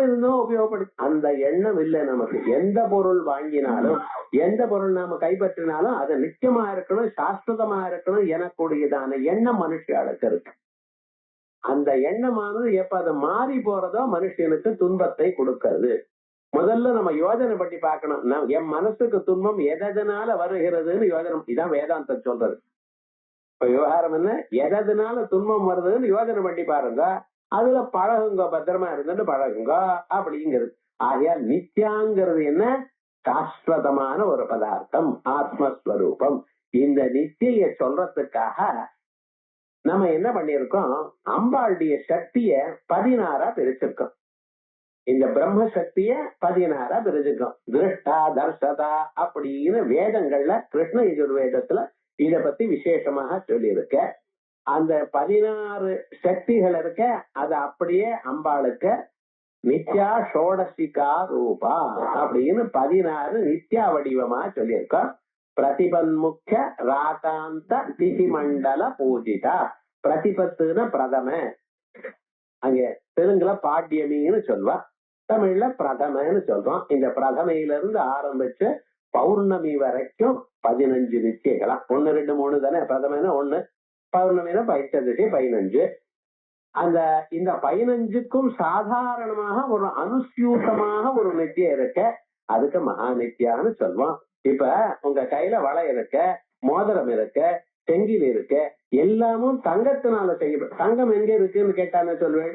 இருந்தும் உபயோகப்படு. அந்த எண்ணம் இல்லை நமக்கு. எந்த பொருள் வாங்கினாலும் எந்த பொருள் நாம கைப்பற்றினாலும் அது நிச்சயமா இருக்கணும், சாஸ்வதமா இருக்கணும் எனக்கூடியதான எண்ணம் மனுஷியாளுக்கு இருக்கு. அந்த எண்ணமானது எப்ப அதை மாறி போறதோ மனுஷனுக்கு துன்பத்தை கொடுக்கிறது. முதல்ல நம்ம யோஜனை பற்றி பார்க்கணும். என் மனசுக்கு துன்பம் எதனால வருகிறதுன்னு யோஜனை. இதான் வேதாந்தம் சொல்றது. இப்ப விவகாரம் என்ன, எதனால துன்பம் வருதுன்னு யோஜனை பண்ணி பாருங்க. அதுல பழகுங்க, பத்திரமா இருந்துட்டு பழகுங்க அப்படிங்கிறது. ஆகையால் நித்யாங்கிறது என்ன? சாஸ்வதமான ஒரு பதார்த்தம், ஆத்மஸ்வரூபம். இந்த நித்திய சொல்றதுக்காக நம்ம என்ன பண்ணிருக்கோம், அம்பாளுடைய சக்திய 16 பிரிச்சிருக்கோம். இந்த பிரம்ம சக்திய 16 பிரிச்சிருக்கோம். திருஷ்டா தர்சதா அப்படின்னு வேதங்கள்ல கிருஷ்ண யஜுர்வேதத்துல இத பத்தி விசேஷமாக சொல்லி இருக்க. அந்த 16 சக்திகள் இருக்க, அது அப்படியே அம்பாளுக்கு நித்யா ஷோடசிகா ரூபா அப்படின்னு 16 நித்யா வடிவமா சொல்லியிருக்கோம். பிரதிபன்முக்கிய ராகாந்த திதி மண்டல பூஜிதா. பிரதிபத்துன்னு பிரதம, அங்க தெலுங்குல பாட்யமின்னு சொல்வா, தமிழ்ல பிரதமன்னு சொல்றோம். இந்த பிரதமையில இருந்து ஆரம்பிச்சு பௌர்ணமி வரைக்கும் 15 நித்தியங்களா. 1 2 3 தானே. பிரதமனா 1, பௌர்ணமினா பைச்சதிசி 15. அந்த இந்த 15க்கும் சாதாரணமாக ஒரு அனுசியூதமாக ஒரு நித்தியம் இருக்க, அதுக்கு மகா நித்தியான்னு சொல்லுவோம். இப்ப உங்க கையில வளை இருக்க, மோதிரம் இருக்க, செங்கில் இருக்க, எல்லாமும் தங்கத்தினால செய்யப்படும். தங்கம் எங்க இருக்குன்னு கேட்டான்னு சொல்லுவேன்,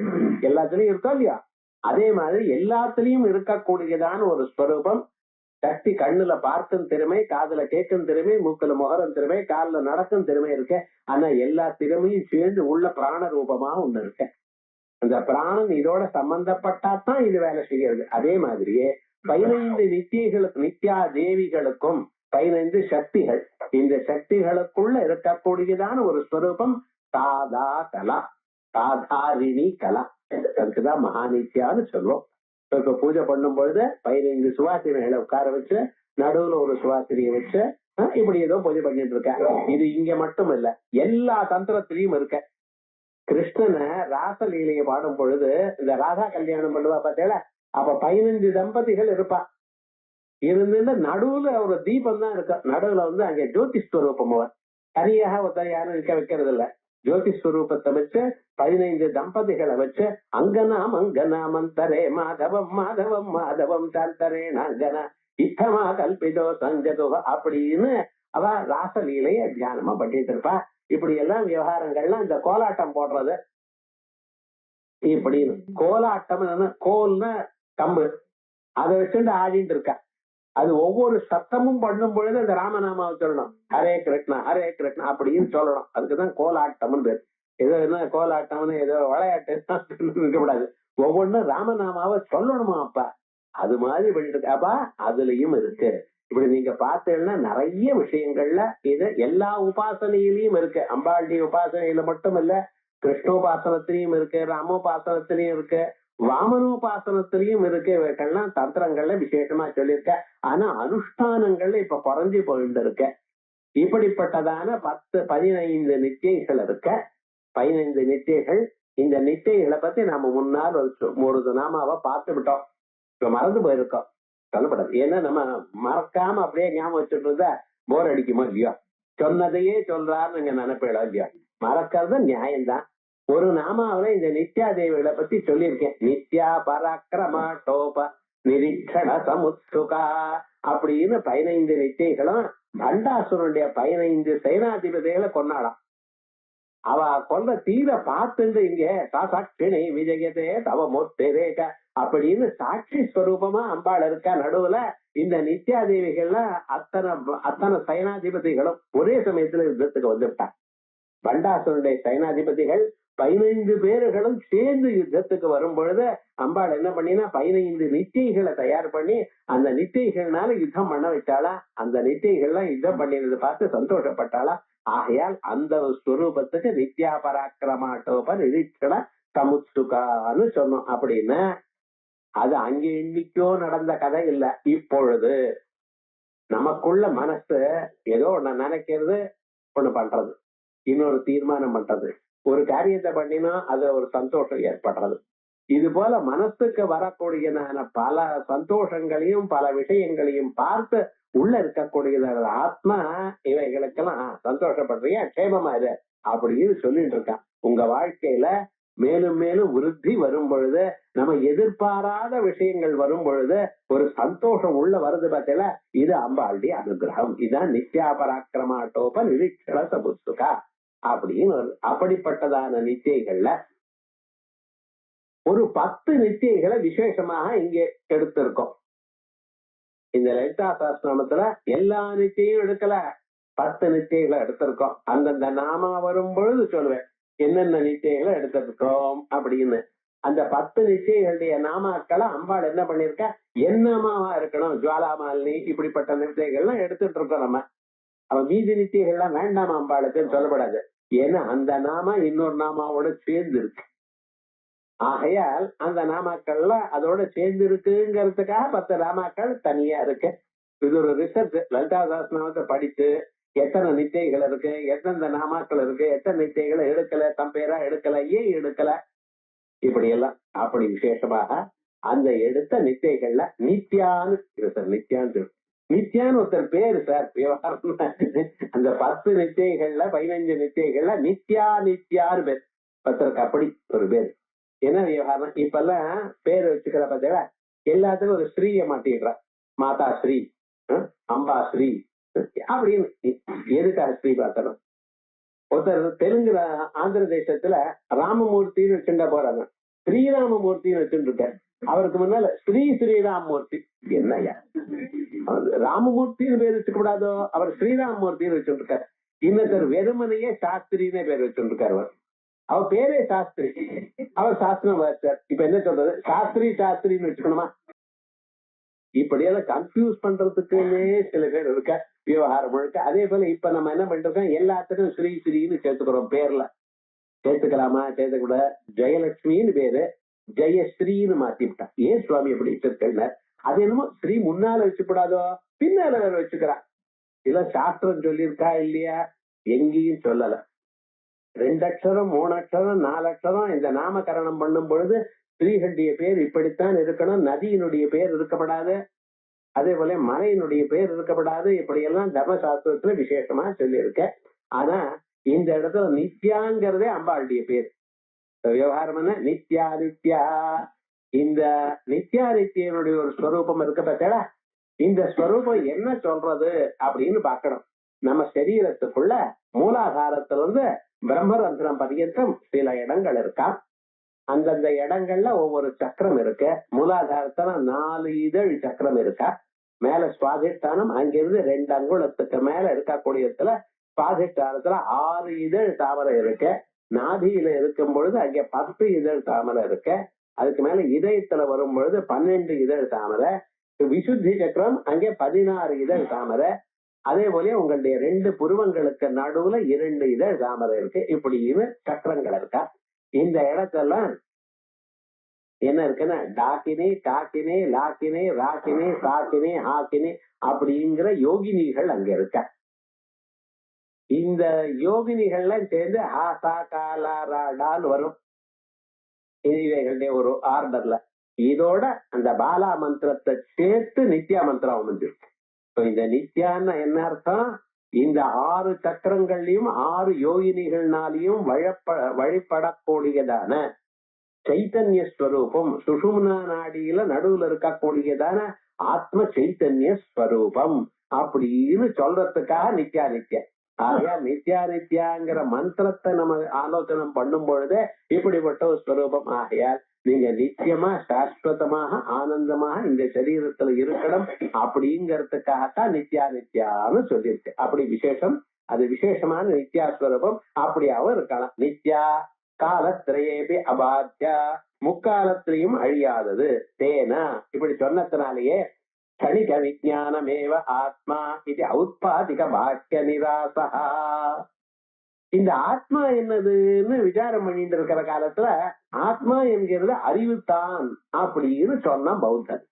எல்லாத்துலயும் இருக்கா இல்லையா? அதே மாதிரி எல்லாத்துலயும் இருக்கக்கூடியதான ஒரு ஸ்வரூபம் சக்தி. கண்ணுல பார்க்கும் திறமை, காதுல கேட்கும் திறமை, மூக்குல முகரும் திறமை, காலில் நடக்கும் திறமை இருக்கு. ஆனா எல்லா திறமையும் சேர்ந்து உள்ள பிராண ரூபமா ஒண்ணு இருக்கு. அந்த பிராணன் இதோட சம்பந்தப்பட்டாதான் இது வேலை செய்யறது. அதே மாதிரியே 15 நித்யா தேவிகளுக்கும் 15 சக்திகள். இந்த சக்திகளுக்குள்ள இருக்கக்கூடியதான ஒரு ஸ்வரூபம் சாதா கலா, சாதாரிணி கலா. அதுக்குதான் மகாநித்யான்னு சொல்லுவோம். இப்ப பூஜை பண்ணும் பொழுது 15 சுவாசினிகளை உட்கார வச்சு, நடுவுல ஒரு சுவாசினியை வச்சு இப்படி ஏதோ பூஜை பண்ணிட்டு இருக்க. இது இங்க மட்டும் இல்ல, எல்லா தந்திரத்திலையும் இருக்க. கிருஷ்ணனை ராசலீலையை பாடும் பொழுது இந்த ராதா கல்யாணம் பண்ணுவா பார்த்தேல, அப்ப 15 தம்பதிகள் இருப்பா. இருந்துட்டு நடுவுல ஒரு தீபம் தான் இருக்கும். நடுவுல அங்க ஜோதிஸ்வரூபம் தனியாக ஒருத்தர் யாரும் இருக்க வைக்கிறது இல்ல. ஜோதிஸ்வரூபத்தை வச்சு 15 தம்பதிகளை வச்சு அங்கனா மங்கனா மந்தரே மாதவம் மாதவம் மாதவம் தந்தரே நாங்கனா இத்தமா கல்பிதோ சஞ்சதோ அப்படின்னு அவ ராசலீலைய தியானமா பண்ணிட்டு இருப்பா. இப்படி எல்லாம் விவகாரங்கள்லாம் இந்த கோலாட்டம் போடுறது. இப்படின்னு கோலாட்டம் கோல்னா கம்பு, அதை வச்சுட்டு ஆடிட்டு இருக்கா. அது ஒவ்வொரு சத்தமும் பண்ணும் பொழுது அந்த ராமநாமாவை சொல்லணும். ஹரே கிருஷ்ணா ஹரே கிருஷ்ணா அப்படின்னு சொல்லணும். அதுக்குதான் கோலாட்டம்னு பேர். ஏதோ என்ன கோலாட்டம்னு ஏதோ விளையாட்டு இருக்கக்கூடாது. ஒவ்வொன்றும் ராமநாமாவை சொல்லணுமா அப்பா. அது மாதிரி பண்ணிட்டு இருக்காப்பா. அதுலயும் இருக்கு. இப்படி நீங்க பார்த்தீங்கன்னா நிறைய விஷயங்கள்ல இது எல்லா உபாசனையிலையும் இருக்கு. அம்பாளுடைய உபாசனையில மட்டும் இல்ல, கிருஷ்ணோபாசனத்திலையும் இருக்கு, ராமோபாசனத்திலையும் இருக்கு, வாமனோபாசனத்திலையும் இருக்க இவைகள்லாம் தந்திரங்கள்ல விசேஷமா சொல்லியிருக்க. ஆனா அனுஷ்டானங்கள்ல இப்ப குறைஞ்சு போயிட்டு இருக்க. இப்படிப்பட்டதான 15 நிச்சயங்கள் இருக்க. 15 நிச்சயங்கள். இந்த நிச்சயங்களை பத்தி நாம முன்னால் ஒரு நாமாவ பார்த்து விட்டோம். இப்ப மறந்து போயிருக்கோம். சொல்லப்படாது. ஏன்னா நம்ம மறக்காம அப்படியே ஞாபகம் வச்சுட்டு இருந்தா போர் அடிக்குமோ இல்லையோ. சொன்னதையே சொல்றாருன்னு நீங்க நினைப்பீங்களோ இல்லையோ. மறக்கிறது நியாயம்தான். ஒரு நாமாவில இந்த நித்யா தேவிகளை பத்தி சொல்லியிருக்கேன். நித்யா பராக்கிரமா டோப நிரீட்சண சமுத்சுகா அப்படின்னு 15 நிச்சயங்களும் பண்டாசுரனுடைய 15 சேனாதிபதிகளை கொண்டாடாம். அவ கொண்ட தீர பார்த்துட்டு இங்க சாட்சிணை விஜயதே தவ மொத்தேக அப்படின்னு சாட்சி ஸ்வரூபமா அம்பாள் இருக்கா. நடுவுல இந்த நித்யா தேவிகள்லாம் அத்தனை சைனாதிபதிகளும் ஒரே சமயத்துல யுத்தத்துக்கு வந்துவிட்டாங்க. பண்டாசுரனுடைய சைனாதிபதிகள் 15 பேர்களும் சேர்ந்து யுத்தத்துக்கு வரும் பொழுது அம்பாள் என்ன பண்ணினா 15 நிச்சயங்களை தயார் பண்ணி அந்த நிச்சயங்கள்னால யுத்தம் பண்ண வச்சாளா. அந்த நிச்சயங்கள்லாம் யுத்தம் பண்ணினது பார்த்து சந்தோஷப்பட்டாளா. ஆகையால் அந்த ஸ்வரூபத்துக்கு நித்யா பராக்கிரமாட்டோப நிரீட்சண சமுத்சுகான்னு சொன்னோம். அப்படின்னா அது அங்கே இன்னைக்கோ நடந்த கதை இல்ல. இப்பொழுது நமக்குள்ள மனசு ஏதோ ஒண்ணு நினைக்கிறது, ஒண்ணு பண்றது, இன்னொரு தீர்மானம் பண்றது, ஒரு காரியத்தை பண்ணினா அது ஒரு சந்தோஷம் ஏற்படுறது. இது போல மனசுக்கு வரக்கூடியதான பல சந்தோஷங்களையும் பல விஷயங்களையும் பார்த்து உள்ள இருக்கக்கூடியதான ஆத்மா இவைகளுக்கெல்லாம் சந்தோஷப்படுறியா, க்ஷேமமா இரு அப்படின்னு சொல்லிட்டு இருக்கான். உங்க வாழ்க்கையில மேலும் மேலும் விருத்தி வரும் பொழுது, நம்ம எதிர்பாராத விஷயங்கள் வரும் பொழுது ஒரு சந்தோஷம் உள்ள வருது பார்த்தீங்களா, இது அம்பாளுடைய அனுகிரகம். இதான் நித்யா பராக்கிரமாட்டோப நிரீட்சண சமுத்சுகா அப்படின்னு. அப்படிப்பட்டதான நிச்சயங்கள்ல ஒரு 10 நிச்சயங்களை விசேஷமாக இங்கே எடுத்திருக்கோம். இந்த லலிதா சஹஸ்ரநாமத்துல எல்லா நிச்சயம் எடுக்கல, 10 நிச்சயங்களை எடுத்திருக்கோம். அந்தந்த நாமா வரும் பொழுது சொல்லுவேன் என்னென்ன நிச்சயங்களை எடுத்திருக்கோம் அப்படின்னு. அந்த 10 நிச்சயங்களுடைய நாமாக்களை அம்பாள் என்ன பண்ணிருக்கா, என்னமாவா இருக்கணும், ஜுவாலாமாலினி இப்படிப்பட்ட நிச்சயங்கள்லாம் எடுத்துட்டு இருக்கோம் நம்ம. அவன் மீதி நிச்சயங்கள்லாம் வேண்டாமா அம்பாளுக்குன்னு சொல்லப்படாது. ஏன்னா அந்த நாமா இன்னொரு நாமாவோட சேர்ந்து இருக்கு. ஆகையால் அந்த நாமாக்கள்ல அதோட சேர்ந்து இருக்குங்கிறதுக்காக 10 நாமாக்கள் தனியா இருக்கு. இது ஒரு ரிசர்ச். லலிதா சஹஸ்ரநாமத்தை படிச்சு எத்தனை நிச்சயங்கள் இருக்கு, எந்தெந்த நாமாக்கள் இருக்கு, எத்தனை நிச்சயங்களை எடுக்கல, தம்பேரா எடுக்கல, ஏன் எடுக்கல, இப்படி எல்லாம் அப்படி விசேஷமாக அந்த எடுத்த நிச்சயங்கள்ல நித்யான்னு சார், நித்யான்னு ஒருத்தர் பேரு சார் விவகாரம். அந்த 10 நிச்சயங்கள்ல 15 நிச்சயங்கள்ல நித்யான்னு பேர். ஒருத்தருக்கு அப்படி ஒரு பேர். என்ன விவகாரம், இப்ப எல்லாம் பேர் வச்சுக்கிற பார்த்தா எல்லாத்துக்கும் ஒரு ஸ்ரீய மாட்டிடுற. மாதா ஸ்ரீ, அம்பா ஸ்ரீ அப்படின்னு. எதுக்காக ஸ்ரீ பார்த்தணும்? ஒருத்தர் தெலுங்கு ஆந்திர தேசத்துல ராமமூர்த்தின்னு வச்சுட்டா போறாங்க, ஸ்ரீராமமூர்த்தின்னு வச்சுட்டு இருக்காரு. அவருக்கு முன்னால ஸ்ரீராமமூர்த்தி. என்னையா ராமமூர்த்தின்னு பேர் வச்சுக்க கூடாதோ, அவர் ஸ்ரீராமமூர்த்தின்னு வச்சுட்டு இருக்காரு. இன்னொருத்தர் வெறுமனையே சாஸ்திரின்னு பேர் வச்சுட்டு இருக்காரு. அவர் பேரே சாஸ்திரி, அவர் சாஸ்திரம் வாச்சார். இப்ப என்ன சொல்றது, சாஸ்திரின்னு வச்சுக்கணுமா? இப்படியெல்லாம் கன்ஃபியூஸ் பண்றதுக்குன்னே சில பேர் இருக்க விவகாரம் முழுக்க. அதே போல இப்ப நம்ம என்ன பண்ணிருக்கோம், எல்லாத்துக்கும் ஸ்ரீன்னு சேர்த்துக்கிறோம். பேர்ல சேர்த்துக்கலாமா, சேர்த்துக்கூட. ஜெயலட்சுமின்னு பேரு ஜெயஸ்ரீன்னு மாத்திவிட்டா. ஏன் சுவாமி எப்படி வச்சிருக்கேன்னு. அது என்னமோ ஸ்ரீ முன்னால வச்சுக்கூடாதோ, பின்னால வேற வச்சுக்கிறான். இதெல்லாம் சாஸ்திரம் சொல்லியிருக்கா இல்லையா? எங்கேயும் சொல்லல. 2 அக்ஷரம் 3 அக்ஷரம் 4 அக்ஷரம் இந்த நாமகரணம் பண்ணும் பொழுது ஸ்ரீகளுடைய பேர் இப்படித்தான் இருக்கணும், நதியினுடைய பேர் இருக்கப்படாது, அதே போல மலையினுடைய பேர் இருக்கப்படாது, இப்படியெல்லாம் தர்மசாஸ்திரத்துல விசேஷமா சொல்லியிருக்க. ஆனா இந்த இடத்துல நித்யாங்கிறதே அம்பாளுடைய பேர். விவகாரம் என்ன, நித்யா. இந்த நித்யாதித்யனுடைய ஒரு ஸ்வரூபம் இருக்க பார்த்தா, இந்த ஸ்வரூபம் என்ன சொல்றது அப்படின்னு பார்க்கணும். நம்ம சரீரத்துக்குள்ள மூலாதாரத்திலிருந்து பிரம்மரந்திரம் பர்யந்தம் சில இடங்கள் இருக்கா. அந்தந்த இடங்கள்ல ஒவ்வொரு சக்கரம் இருக்கு. மூலாதாரத்துல 4 இதழ் சக்கரம் இருக்கா. மேல சுவாதிஷ்டானம், அங்கிருந்து 2 அங்குலத்துக்கு மேல இருக்கக்கூடியதுல சுவாதிஷ்டானத்துல 6 இதழ் தாமரை இருக்கு. நாதியில இருக்கும் பொழுது அங்க 10 இதழ் தாமரை இருக்கு. அதுக்கு மேல இதயத்துல வரும் பொழுது 12 இதழ் தாமரை. விசுத்தி சக்கரம் அங்கே 16 இதழ் தாமரை. அதே போல உங்களுடைய 2 புருவங்களுக்கு நடுவுல 2 இதழ் தாமரை இருக்கு. இப்படின்னு சக்கரங்கள் இருக்கா. இந்த இடத்தெல்லாம் என்ன இருக்குன்னா டாக்கினி, காக்கினி, லாக்கினி, ராக்கினி, சாக்கினி, ஆக்கினி அப்படிங்கிற யோகினிகள் அங்க இருக்க. இந்த யோகினிகள்லாம் சேர்ந்து ஆசா காலாராடான்னு வரும் இவைகளுடைய ஒரு ஆர்டர்ல. இதோட அந்த பாலா மந்திரத்தை சேர்த்து நித்யா மந்திரம் அமைஞ்சிருக்கு. இந்த நித்யான்னு என்ன அர்த்தம்? இந்த 6 சக்கரங்கள்லயும் 6 யோகினிகள்னாலையும் வழிபடக்கூடியதான சைத்தன்ய ஸ்வரூபம், சுஷும்னா நாடியில நடுவுல இருக்கக்கூடியதான ஆத்ம சைத்தன்ய ஸ்வரூபம் அப்படின்னு சொல்றதுக்காக நித்யா நித்யா. ஆகையா நித்யா நித்யாங்கிற மந்திரத்தை நம்ம ஆலோசனை பண்ணும் பொழுது இப்படிப்பட்ட ஒரு ஸ்வரூபம். ஆகையால் நீங்க நித்தியமா சாஸ்வதமாக ஆனந்தமாக இந்த சரீரத்துல இருக்கணும் அப்படிங்கறதுக்காகத்தான் நித்யா நித்யான்னு சொல்லியிருக்கு. அப்படி விசேஷம், அது விசேஷமான நித்யாஸ்வரூபம். அப்படியாவும் இருக்கலாம். நித்யா காலத்திரையே அபாத்தியா, முக்காலத்திலையும் அழியாதது. தேனா இப்படி சொன்னதுனாலேயே கணிக விஜானமேவ ஆத்மா இது ஔத்பாதிக வாக்கிய நிராசா. இந்த ஆத்மா என்னதுன்னு விசாரம் பண்ணிட்டு இருக்கிற காலத்துல ஆத்மா என்கிறது அறிவுத்தான் அப்படின்னு சொன்னான் பௌத்தன்.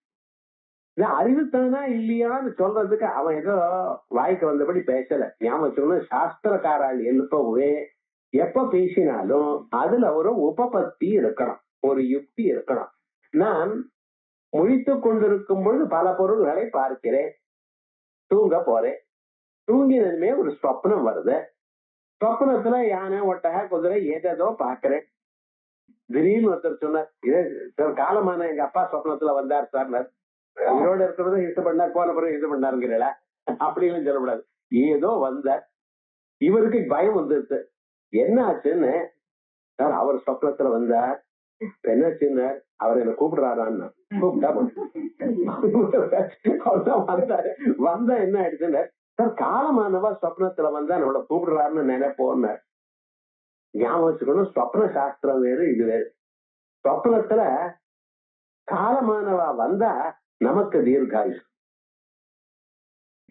இந்த அறிவுத்தானா இல்லையான்னு சொல்றதுக்கு அவன் ஏதோ வாய்க்கு வந்தபடி பேசல. ஞாபகம், சாஸ்திரக்காரால் எழுப்பவே எப்ப பேசினாலும் அதுல ஒரு உபபத்தி இருக்கணும், ஒரு யுக்தி இருக்கணும். நான் முழித்து கொண்டிருக்கும் பொழுது பல பொருள்களை பார்க்கிறேன், தூங்க போறேன், தூங்கினதுமே ஒரு ஸ்வப்னம் வருது, ஸ்வப்னத்துல யானை, ஒட்டக, குதிரை ஏதேதோ பாக்குறேன். திடீர்னு ஒருத்தர் சொன்னார், இதே காலமான எங்க அப்பா ஸ்வப்னத்துல வந்தார் சார், உயிரோட இருக்கிறத யூஸ் பண்ணார், போன பிறகு யூஸ் பண்ணாருங்கிறல அப்படின்னு சொல்லக்கூடாது. ஏதோ வந்தார், இவருக்கு பயம் வந்துருச்சு. என்ன ஆச்சுன்னு, சார் அவர் சொப்னத்துல வந்தார், என்னாச்சுன்னு அவர் என்ன கூப்பிடுறாரான்னு கூப்பிட்டா வந்தாரு. வந்தா என்ன ஆயிடுச்சுன்னு, சார் காலமானவா சொப்னத்துல வந்தா நம்மள கூப்பிடுறாருன்னு நினைப்போன்னு. ஞாபகம் வச்சுக்கணும், சொப்ன சாஸ்திரம் வேறு, இது வேறு. சொப்னத்துல காலமானவா வந்தா நமக்கு தீர்காயுஷ்.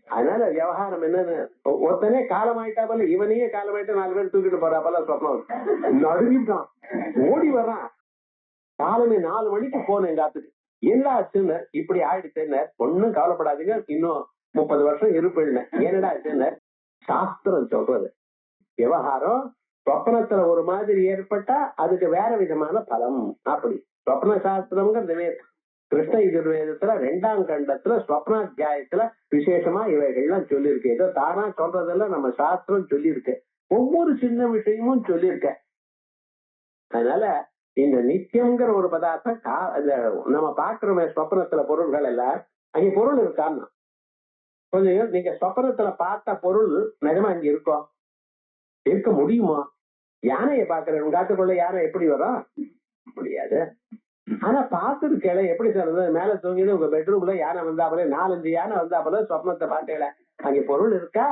அதனால விவகாரம் என்னன்னு, ஒருத்தனே காலமாயிட்டா போல, இவனையே காலமாயிட்டா 4 பேர் தூக்கிட்டு போறா போல சொப்னம். நடுங்கிட்டான், ஓடி வர்றான். காலமே 4 மணிக்கு போனேன் எங்காத்துக்கு, என்ன ஆச்சுன்னு, இப்படி ஆயிடுச்சுன்னு. ஒன்னும் கவலைப்படாதீங்க, இன்னும் 30 வருஷம் இருப்பேன்னு. என்னடா ஆச்சுன்னு, சாஸ்திரம் சொல்றது விவகாரம் சொப்னத்துல ஒரு மாதிரி ஏற்பட்டா அதுக்கு வேற விதமான பலம். அப்படி சொப்ன சாஸ்திரம்ங்கிறது வேறு. கிருஷ்ண யஜுர்வேதத்துல 2ஆம் கண்டத்துல ஸ்வப்னாத்தியாயத்துல விசேஷமா இவைகள்லாம் சொல்லியிருக்கு. ஏதோ தானா சொல்றதெல்லாம் நம்ம சாஸ்திரம் சொல்லியிருக்கு, ஒவ்வொரு சின்ன விஷயமும் சொல்லியிருக்க. அதனால இந்த நித்தியம்ங்கிற ஒரு பதார்த்தம் நம்ம பாக்குறோமே ஸ்வப்னத்துல பொருள்கள் எல்லாம், அங்கே பொருள் இருக்கான்னா கொஞ்சம் நீங்க ஸ்வப்னத்துல பார்த்த பொருள் நிஜமா இங்க இருக்கோம், இருக்க முடியுமா? யானையை பாக்குறேன், உங்க காட்டுக்குள்ள யானை எப்படி வரும்? முடியாது. ஆனா பாத்துருக்கேன், எப்படி சொல்றது, மேல தூங்கிட்டு உங்க பெட்ரூம்ல யானை வந்தாப்புல, 4-5 யானை வந்தாப்புல சொப்னத்தை பார்த்தேன். அங்க பொருள் இருக்கா?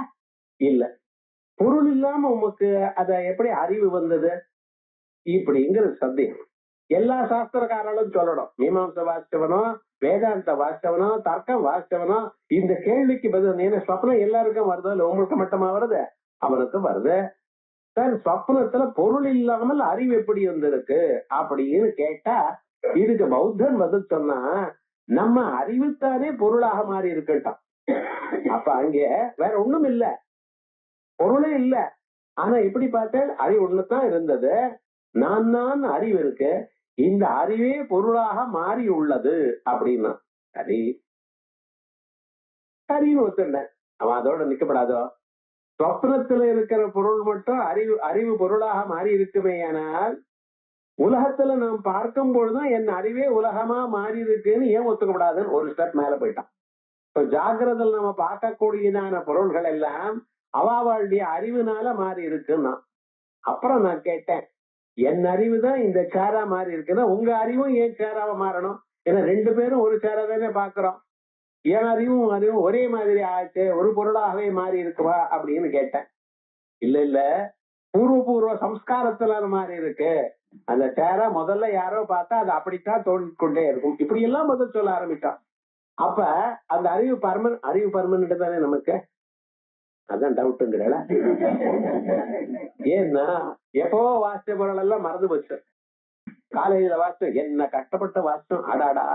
இல்ல. பொருள் இல்லாம உமக்கு அத எப்படி அறிவு வந்தது இப்படிங்கிற சந்தேகம் எல்லா சாஸ்திரக்காரர்களும் சொல்லணும். மீமாம்ச வாசிச்சவனோ, வேதாந்த வாசிச்சவனோ, தர்க்கம் வாசிச்சவனோ இந்த கேள்விக்கு பதில், ஏன்னா சொப்னம் எல்லாருக்கும் வருது இல்ல, உங்களுக்கு மட்டுமா வருது? அவனுக்கு வருது. சார் சொப்னத்துல பொருள் இல்லாமல் அறிவு எப்படி வந்திருக்கு அப்படின்னு கேட்டா, இதுக்கு பௌத்தன் பதில் சொன்னா, நம்ம அறிவுத்தானே பொருளாக மாறி இருக்கட்டும். அப்ப அங்க வேற ஒண்ணும் இல்ல, பொருளே இல்ல. ஆனா எப்படி பார்த்தேன், அறிவு ஒண்ணுதான் இருந்தது, நான் அறிவு இருக்கு, இந்த அறிவே பொருளாக மாறி உள்ளது அப்படின்னா சரி சரின்னு ஒத்துட்டேன். அவன் அதோட நிக்கப்படாதோ. சொப்னத்துல இருக்கிற பொருள் மட்டும் அறிவு பொருளாக மாறி இருக்குமே. ஆனால் உலகத்துல நாம் பார்க்கும் பொழுதும் என் அறிவே உலகமா மாறி இருக்குன்னு ஏன் ஒத்துக்கப்படாதுன்னு ஒரு ஸ்டெப் மேல போயிட்டான். இப்ப ஜாகிரதையில் நம்ம பார்க்கக்கூடியதான பொருள்கள் எல்லாம் அவாவாளுடைய அறிவுனால மாறி இருக்குன்னா, அப்புறம் நான் கேட்டேன், என் அறிவு தான் இந்த சேரா மாறி இருக்குன்னா உங்க அறிவும் ஏன் சேராவ மாறணும்? ஏன்னா 2 பேரும் ஒரு சேரா தானே பாக்குறோம், என் அறிவும் ஒரே மாதிரி ஆச்சு, ஒரு பொருளாகவே மாறி இருக்குவா அப்படின்னு கேட்டேன். இல்ல இல்ல, பூர்வ சம்ஸ்காரத்துல மாறி இருக்கு. அந்த சேரா முதல்ல யாரோ பார்த்தா அது அப்படித்தான் தோண்டிக்கொண்டே இருக்கும். இப்படி எல்லாம் முதல் சொல்ல ஆரம்பிச்சான். அப்ப அந்த அறிவு பர்மனன்ட் தானே நமக்கு? அதான் டவுட்டுங்கிறல. ஏன்னா எப்போ வாசிச்ச பொருள் எல்லாம் மறந்து போச்சு. காலேஜில வாசிச்சோம், என்ன கஷ்டப்பட்ட வாசிச்சோம். அடாடா,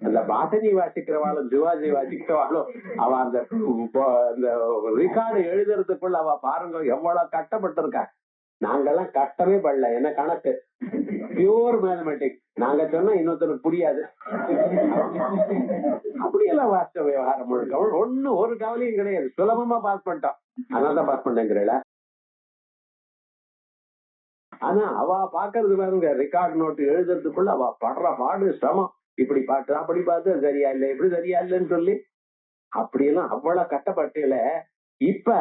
அந்த பாட்டனி வாசிக்கிறவாளும் ஜுவாஜி வாசிக்கிறவாளும் அவ அந்த ரெக்கார்டு எழுதுறதுக்குள்ள அவ பாருங்க எவ்வளவு கஷ்டப்பட்டு இருக்கா. நாங்கெல்லாம் கஷ்டமே படல. என்ன கணக்கு பியூர் மேத்தமெட்டிக்ஸ். நாங்க சொன்னா இன்னொருத்தருக்கு புரியாது. அப்படியெல்லாம் வாசிச்ச விவகாரம் முழுக்க ஒண்ணு ஒரு கவலையும் கிடையாது. சுலபமா பாஸ் பண்ணிட்டோம். அதனாலதான் பாஸ் பண்ணேங்கிறல. ஆனா அவ பாக்குறது பாருங்க, ரெக்கார்ட் நோட்டு எழுதுறதுக்குள்ள அவ படுற பாடு சிரமம். இப்படி பாட்டு அப்படி பார்த்து சரியா இல்லை, இப்படி சரியா இல்லைன்னு சொல்லி அப்படியெல்லாம் அவ்வளவு கஷ்டப்பட்டீங்கள. இப்ப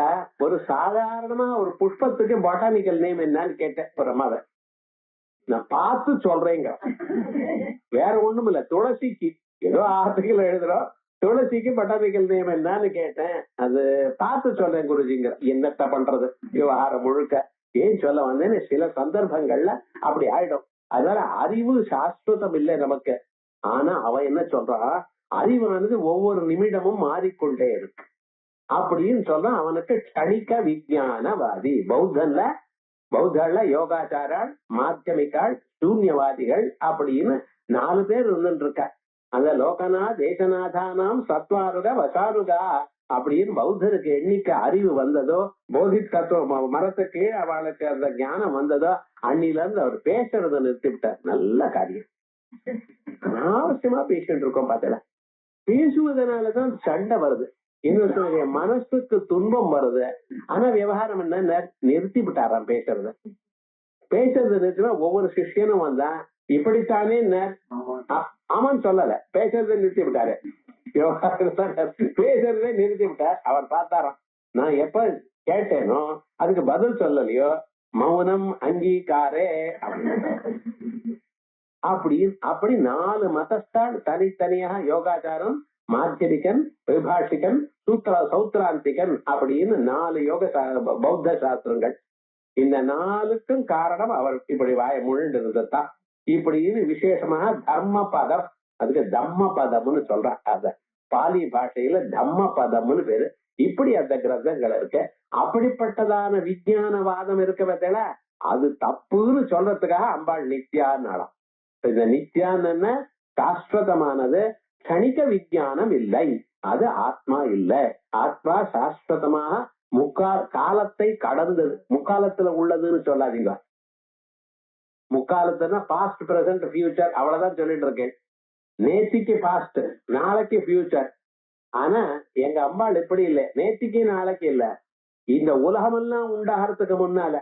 ஒரு சாதாரணமா ஒரு புஷ்பத்துக்கு பொட்டானிக்கல் நேம் என்னன்னு கேட்டேன் பிரமாத. நான் பார்த்து சொல்றேங்க, வேற ஒண்ணும் இல்ல. துளசிக்கு ஏதோ ஆர்டிகல் எழுதுறோம், துளசிக்கு பொட்டானிக்கல் நேம் என்னன்னு கேட்டேன். அது பார்த்து சொல்றேன் குருஜிங்க. என்னத்த பண்றது விவகாரம் முழுக்க. ஏன் சொல்ல வந்தேன்னு சில சந்தர்ப்பங்கள்ல அப்படி ஆயிடும். அதனால அறிவு சாஸ்வதம் இல்லை நமக்கு. ஆனா அவ என்ன சொல்றா, அறிவானது ஒவ்வொரு நிமிடமும் மாறிக்கொண்டே இருக்கு அப்படின்னு சொல்ல. அவனுக்கு க்ஷணிக விஞ்ஞானவாதி. பௌத்தன்ல யோகாச்சாரால், மாத்தியமிக்காள், சூன்யவாதிகள் அப்படின்னு 4 பேர் இருந்துட்டு இருக்க. அந்த லோகனா தேசநாதானாம் சத்வாருக வசாருகா அப்படின்னு பௌத்தருக்கு எண்ணிக்கை அறிவு வந்ததோ, போதித் தத்துவம் மரத்துக்கு அவளுக்கு அந்த ஞானம் வந்ததோ, அன்னில இருந்து அவர் பேசுறத நிறுத்திவிட்டார். நல்ல காரியம். அனாவசியமா பேசிட்டு இருக்கோம் பார்த்தல. பேசுவதனாலதான் சண்டை வருது, இன்னொருத்தருடைய மனசுக்கு துன்பம் வருது. ஆனா விவகாரம் என்ன, நிறுத்தி விட்டாராம் பேசுறத. பேசுறது நிறுத்தினா ஒவ்வொரு சிஷ்யனும் வந்தா இப்படித்தானே ஆமான்னு சொல்லல, பேசுறதை நிறுத்தி விட்டாரு. பேசுறதே நிறுத்தி விட்டார். அவர் பார்த்தாராம், நான் எப்ப கேட்டேனோ அதுக்கு பதில் சொல்லலையோ மௌனம் அங்கீகாரே அப்படி 4 மதஸ்தான் தனித்தனியாக யோகாச்சாரம், மாத்தியமிகன், விபாஷிகன், சௌத்ராந்திகன் அப்படின்னு 4 யோக பௌத்த சாஸ்திரங்கள். இந்த 4க்கும் காரணம் அவர் இப்படி வாய முழுண்டு இருந்ததுதான். இப்படின்னு விசேஷமாக தர்ம பதம், அதுக்கு தம்ம பதம்னு சொல்றான். அத பாலி பாஷையில தம்ம பதம்னு பேரு. இப்படி அந்த கிரந்தங்கள் இருக்கு. அப்படிப்பட்டதான விஞ்ஞானவாதம் இருக்க பார்த்தல, அது தப்புன்னு சொல்றதுக்காக அம்பாள் நித்யான்னாலாம். இந்த நித்யான்னு சாஸ்வதமானது, க்ஷணிக விஞ்ஞானம் இல்லை, அது ஆத்மா இல்லை. ஆத்மா சாஸ்வதமாக காலத்தை கடந்தது, முக்காலத்துல உள்ளதுன்னு சொல்லாதீங்க. முக்காலத்துனா பாஸ்ட், பிரசன்ட், ஃபியூச்சர் அவ்வளவுதான் சொல்லிட்டு இருக்கேன். நேத்திக்கு பாஸ்ட், நாளைக்கு ஃபியூச்சர். ஆனா எங்க அம்பாள் எப்படி இல்லை, நேத்திக்கு நாளைக்கு இல்ல, இந்த உலகமெல்லாம் உண்டாகிறதுக்கு முன்னால,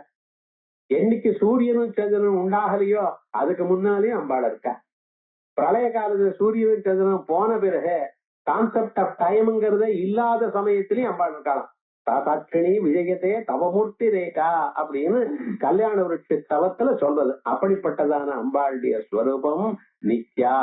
என்னைக்கு சூரியனும் சந்திரனும் உண்டாகலையோ அதுக்கு முன்னாலேயும் அம்பாள் இருக்கா. பிரளய காலத்துல சூரியனும் சந்திரனும் போன பிறகு கான்செப்ட் ஆஃப் டைம்ங்கிறத இல்லாத சமயத்திலயும் அம்பாள் இருக்கலாம். தாத்தாட்சிணி விஜயத்தே தவமூர்த்தி ரேகா அப்படின்னு கல்யாண விருட்ச தலத்துல சொல்றது. அப்படிப்பட்டதான அம்பாளுடைய ஸ்வரூபம் நித்யா.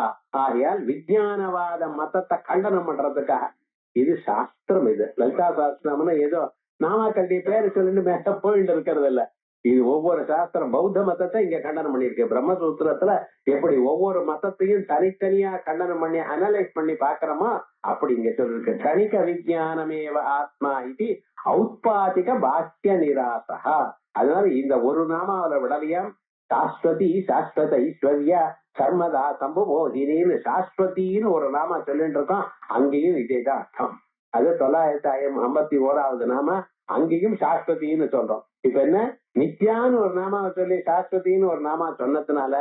ஆகையால் விஞ்ஞானவாத மதத்தை கண்டனம் பண்றதுக்காக இது சாஸ்திரம். இது லலிதா சாஸ்திரம்னு ஏதோ நாமாக்களுடைய பேரு சொல்லிட்டு மேல போயிட்டு இருக்கிறது இல்ல. இது ஒவ்வொரு சாஸ்திரம் பௌத்த மதத்தை இங்க கண்டனம் பண்ணிருக்கு. பிரம்மசூத்திரத்துல எப்படி ஒவ்வொரு மதத்தையும் தனித்தனியா கண்டனம் பண்ணி அனலைஸ் பண்ணி பாக்குறோமோ அப்படி இங்க சொல்லிருக்கு. க்ஷணிக விஞ்ஞானமேவ ஆத்மா இது ஔத்பாதிக பாக்கிய நிராசா. அதனால இந்த ஒரு நாமாவில விடலையாம் சாஸ்வதி, சாஸ்வத ஐஸ்வர்யா, சர்மதா சம்புமோகினின்னு சாஸ்வதின்னு ஒரு நாமா சொல்லிட்டு இருக்கோம். அங்கேயும் இதேதான் அர்த்தம். அது 951வது நாம, அங்கேயும் சாஸ்வதின்னு சொல்றோம். இப்ப என்ன, நித்யான்னு ஒரு நாமாவை சொல்லி சாஸ்வதின்னு ஒரு நாமா சொன்னதுனால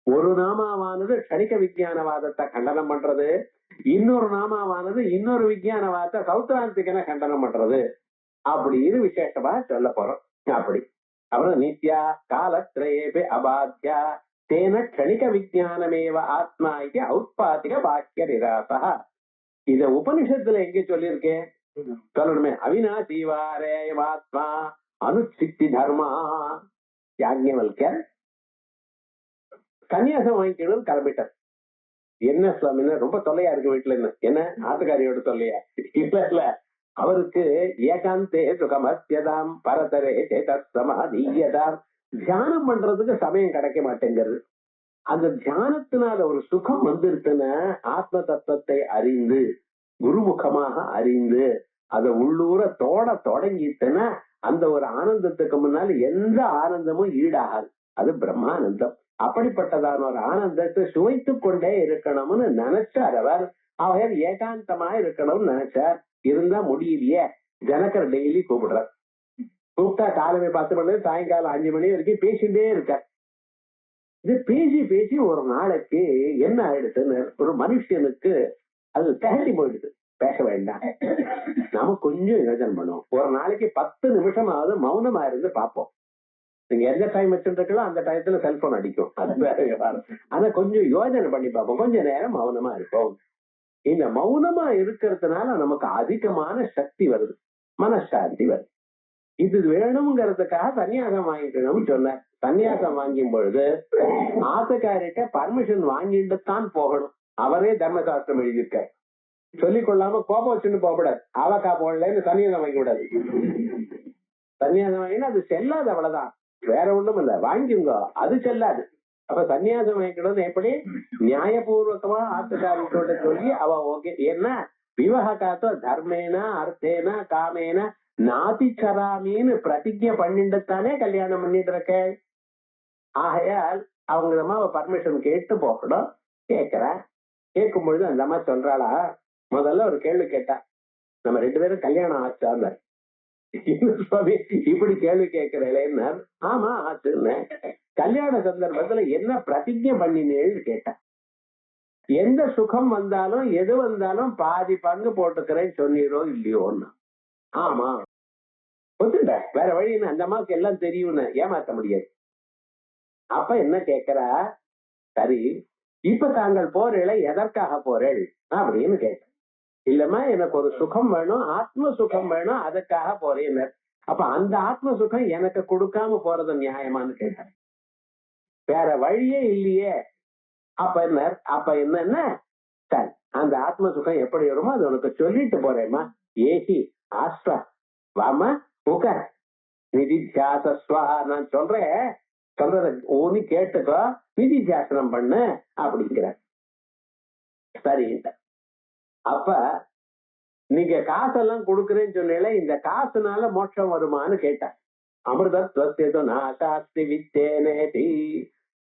ஒரு நாமாவானது க்ஷணிக விஞ்ஞானவாதத்தை கண்டனம் பண்றது, இன்னொரு நாமாவானது இன்னொரு விஞ்ஞானவாதத்தை சௌத்ராந்திகனை கண்டனம் பண்றது அப்படின்னு விசேஷமா சொல்ல போறோம். அப்படி அப்புறம் நித்யா காலத்ரயேபி அபாத்யா தேன க்ஷணிக விஞ்ஞானமேவ ஆத்மா இது ஔத்பாதிக பாக்கிய நிராசா. இத உபனிஷத்துல எங்க சொல்லியிருக்கேன் சொல்லணுமே. அவிநாசீவாரேவாத்மா அனுச்சித்தி தர்மா. யாஜ்ஞவல்க்யர் கன்னியாசம் வாங்கிக்கணும்னு கிளம்பிட்டார். என்ன சுவாமின்னு ரொம்ப தொல்லையா இருக்கு வீட்டுல, என்ன ஆட்டுக்காரியோட தொல்லையா இல்ல, அவருக்கு ஏகாந்தே சுகமஸ்யதாம் பரதரே சேதமாதீயதாம். தியானம் பண்றதுக்கு சமயம் கிடைக்க மாட்டேங்கிறது. அந்த தியானத்தினால ஒரு சுகம் வந்துருச்சுன்னா, ஆத்ம தத்துவத்தை அறிந்து குருமுகமாக அறிந்து அதை உள்ளூர தொடங்கிட்டுன்னா அந்த ஒரு ஆனந்தத்துக்கு முன்னால எந்த ஆனந்தமும் ஈடாகாது. அது பிரம்மானந்தம். அப்படிப்பட்டதான ஒரு ஆனந்தத்தை சுவைத்து கொண்டே இருக்கணும்னு நினைச்சார் அவர். அவர் ஏகாந்தமா இருக்கணும்னு நினைச்சார். இருந்தா முடியலையே. ஜனகர் டெய்லி கூப்பிடுறார். கூப்பிட்டா காலமே 10 மணி சாயங்காலம் 5 மணி வரைக்கும் பேசிட்டே இருக்கார். இது பேசி பேசி ஒரு நாளைக்கு என்ன ஆயிடுச்சுன்னு ஒரு மனுஷனுக்கு அது திகட்டி போயிடுது. பேச வேண்டாம், நாம கொஞ்சம் யோசனை பண்ணுவோம். ஒரு நாளைக்கு 10 நிமிஷமாவது மௌனமா இருந்து பார்ப்போம். நீங்க எந்த டைம் வச்சுருக்கீங்களோ அந்த டயத்துல செல்போன் அடிக்கும், அது வேற விவகாரம். ஆனா கொஞ்சம் யோசனை பண்ணி பார்ப்போம். கொஞ்ச நேரம் மௌனமா இருப்போம். இந்த மௌனமா இருக்கிறதுனால நமக்கு அதிகமான சக்தி வருது, மனசாந்தி வருது. இது வேணுங்கிறதுக்காக சன்னியாசம் வாங்கிக்கணும்னு சொன்னார். சன்னியாசம் வாங்கும் பொழுது ஆசைக்காரிட்ட பர்மிஷன் வாங்கிட்டு தான் போகணும். அவரே தர்மசாஸ்திரம் எழுதியிருக்க. சொல்லிக் கொள்ளாம கோபம் வச்சுன்னு போகக்கூடாது. ஆவக்கா போடலன்னு சன்னியாசம் வாங்கி விடாது. சன்னியாசம் வாங்கினா அது செல்லாது, அவ்வளவுதான், வேற ஒண்ணும் இல்ல. வாங்கிங்க, அது செல்லாது. அப்ப சன்னியாசம் வாங்கிக்கிறது எப்படி? நியாயபூர்வகமா ஆத்துக்காரிட்ட சொல்லி அவ ஓகே. ஏன்னா விவாகத்தோ தர்மேனா அர்த்தேனா காமேனா நாதிச்சராமின்னு பிரதிஜை பண்ணிட்டுத்தானே கல்யாணம் பண்ணிட்டு இருக்க. ஆகையால் அவங்க அம்மாவை பர்மிஷன் கேட்டு போகணும். கேட்கிறா. கேட்கும் பொழுது அந்த அம்மா சொல்றாளா, முதல்ல ஒரு கேள்வி கேட்டா, நம்ம 2 பேரும் கல்யாணம் ஆச்சான்னு. சுவாமி இப்படி கேள்வி கேட்கிறேன்னு. ஆமா ஆச்சுன்னு. கல்யாண சந்தர்ப்பத்துல என்ன பிரதிஜை பண்ணினேன்னு கேட்டா. எந்த சுகம் வந்தாலும் எது வந்தாலும் பாதி பங்கு போட்டுக்கிறேன்னு சொன்னீரோ இல்லையோன்னு. ஆமா ஒத்துட்ட, வேற வழின்னு. அந்த அம்மாவுக்கு எல்லாம் தெரியும்னு ஏமாத்த முடியாது. அப்ப என்ன கேட்கிறா, சரி இப்ப தாங்கள் போறீங்கள, எதற்காக போறேள் அப்படின்னு கேட்ட. இல்லம்மா எனக்கு ஒரு சுகம் வேணும், ஆத்ம சுகம் வேணும், அதுக்காக போறேன்னு. அப்ப அந்த ஆத்ம சுகம் எனக்கு கொடுக்காம போறது நியாயமான்னு கேட்டேன். வேற வழியே இல்லையே. அப்ப என்னன்னா, சரி அந்த ஆத்ம சுகம் எப்படி வருமோ அது உனக்கு சொல்லிட்டு போறேம்மா. ஏசி ஆஸ்வா வாமா உட்கார், நிதித்தியாசஸ்வா, நான் சொல்றேன், சொல்றத ஊனி கேட்டுக்கோ, நிதித்தியாசனம் பண்ணு அப்படிங்கிற. சரி, அப்ப நீங்க காசெல்லாம் கொடுக்குறேன்னு சொன்னீங்களே, இந்த காசுனால மோட்சம் வருமானு கேட்டேன். அமிர்தத்வஸ்து நாசாஸ்தி வித்தேனேதி.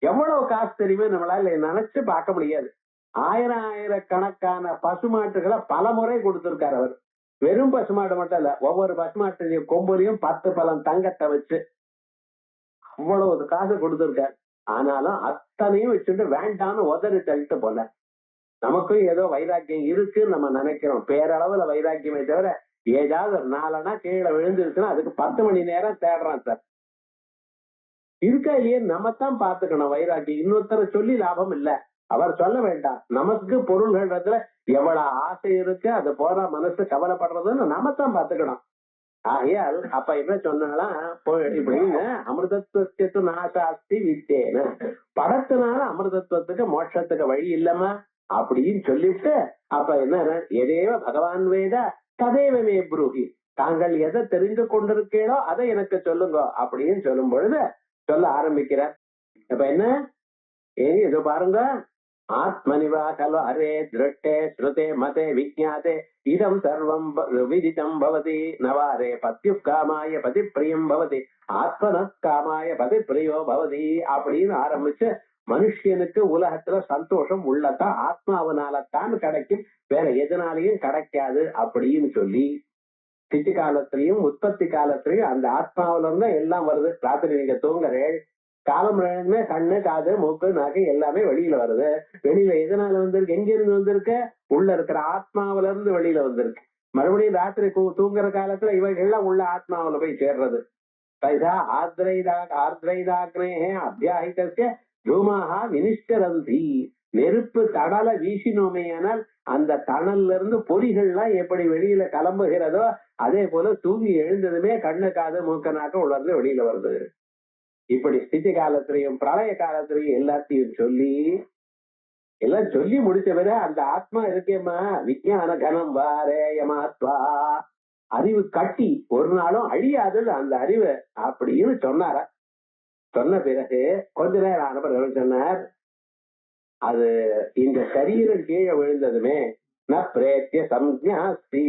எவ்வளவு காசு தெரியுமே நம்மளால நினைச்சு பார்க்க முடியாது. ஆயிரக்கணக்கான பசுமாட்டுகளை பல முறை கொடுத்திருக்காரு அவர். வெறும் பசுமாடு மட்டும் இல்ல, ஒவ்வொரு பசுமாட்டு கொம்புலையும் 10 பழம் தங்கத்தை வச்சு அவ்வளவு காசு கொடுத்திருக்காரு. ஆனாலும் அத்தனையும் வச்சுட்டு வேண்டான்னு உதறி தள்ளிட்டு போல. நமக்கும் ஏதோ வைராக்கியம் இருக்குன்னு நம்ம நினைக்கிறோம், பேரளவுல வைராக்கியமே தவிர ஏதாவது ஒரு 4 கீழே விழுந்துருச்சுன்னா அதுக்கு 10 மணி நேரம் தேடுறான் சார். இருக்கா இல்லையே நம்ம தான் பாத்துக்கணும் வைராக்கியம். இன்னொருத்தர சொல்லி லாபம் இல்ல, அவர் சொல்ல வேண்டாம். நமக்கு பொருள்கள்ல எவ்வளவு ஆசை இருக்கு, அது போற மனசு கவலைப்படுறதுன்னு நம்ம தான் பாத்துக்கணும். ஆகையால் அப்ப என்ன சொன்னாலாம் இப்படின்னு அமிர்தத்துவத்து நாசாஸ்தி வித்தேன, படத்தினால அமிர்தத்துவத்துக்கு மோட்சத்துக்கு வழி இல்லம்மா அப்படின்னு சொல்லிட்டு, அப்ப என்ன எதேவ பகவான் வேத ததேவமே புரூஹி, தாங்கள் எதை தெரிந்து கொண்டிருக்கீங்களோ அதை எனக்கு சொல்லுங்க அப்படின்னு சொல்லும் பொழுது சொல்ல ஆரம்பிக்கிறார். அப்ப என்ன ஏதோ பாருங்க, ஆத்மனிவா கலோ அரே திருட்டே ஸ்ருதே மதே விஜாதே இதம் சர்வம் விதிதம் பவதி நவாரே பத்யு காமாய பதி பிரியம் பவதி ஆத்மன காமாய பதி பிரியோ பவதி அப்படின்னு ஆரம்பிச்சு, மனுஷனுக்கு உலகத்துல சந்தோஷம் உள்ளதான் ஆத்மாவனாலத்தான் கிடைக்கும், வேற எதனாலையும் கிடைக்காது அப்படின்னு சொல்லி, சித்தி காலத்திலையும் உற்பத்தி காலத்திலையும் அந்த ஆத்மாவில இருந்தா எல்லாம் வருது. ராத்திரி நீங்க தூங்குறேன், காலம் கண்ணு காது மூக்கு நாக்கு எல்லாமே வெளியில வருது. வெளியில எதனால வந்திருக்கு, எங்க இருந்து வந்திருக்க, உள்ள இருக்கிற ஆத்மாவில இருந்து வெளியில வந்திருக்கு. மறுபடியும் ராத்திரி தூங்குற காலத்துல இவைகள்லாம் உள்ள ஆத்மாவில போய் சேர்றது. அத்தியாகிதஸ்ய தூமாஹா வினிஷ்டரந்தி, நெருப்பு தடல வீசினோமையானால் அந்த தணல்ல இருந்து பொறிகள்லாம் எப்படி வெளியில கிளம்புகிறதோ அதே போல தூங்கி எழுந்ததுமே கண்ணு காது மூக்க நாக்கு உள்ள இருந்து வெளியில வருது. இப்படி ஸ்திதி காலத்திலையும் பிரளய காலத்திலையும் எல்லாத்தையும் சொல்லி எல்லாம் சொல்லி முடிச்ச பிறகு அந்த ஆத்மா இருக்கேம்மா விஞ்ஞான கனம் வாரேயமாத்வா, அறிவு கட்டி ஒரு நாளும் அழியாது அந்த அறிவு அப்படின்னு சொன்னார. சொன்ன பிறகு கொஞ்ச நேரம் ஆனவர் சொன்னார், அது இந்த சரீரம் கீழே விழுந்ததுமே ந பிரேத்திய சம்ஞாஸ்தி,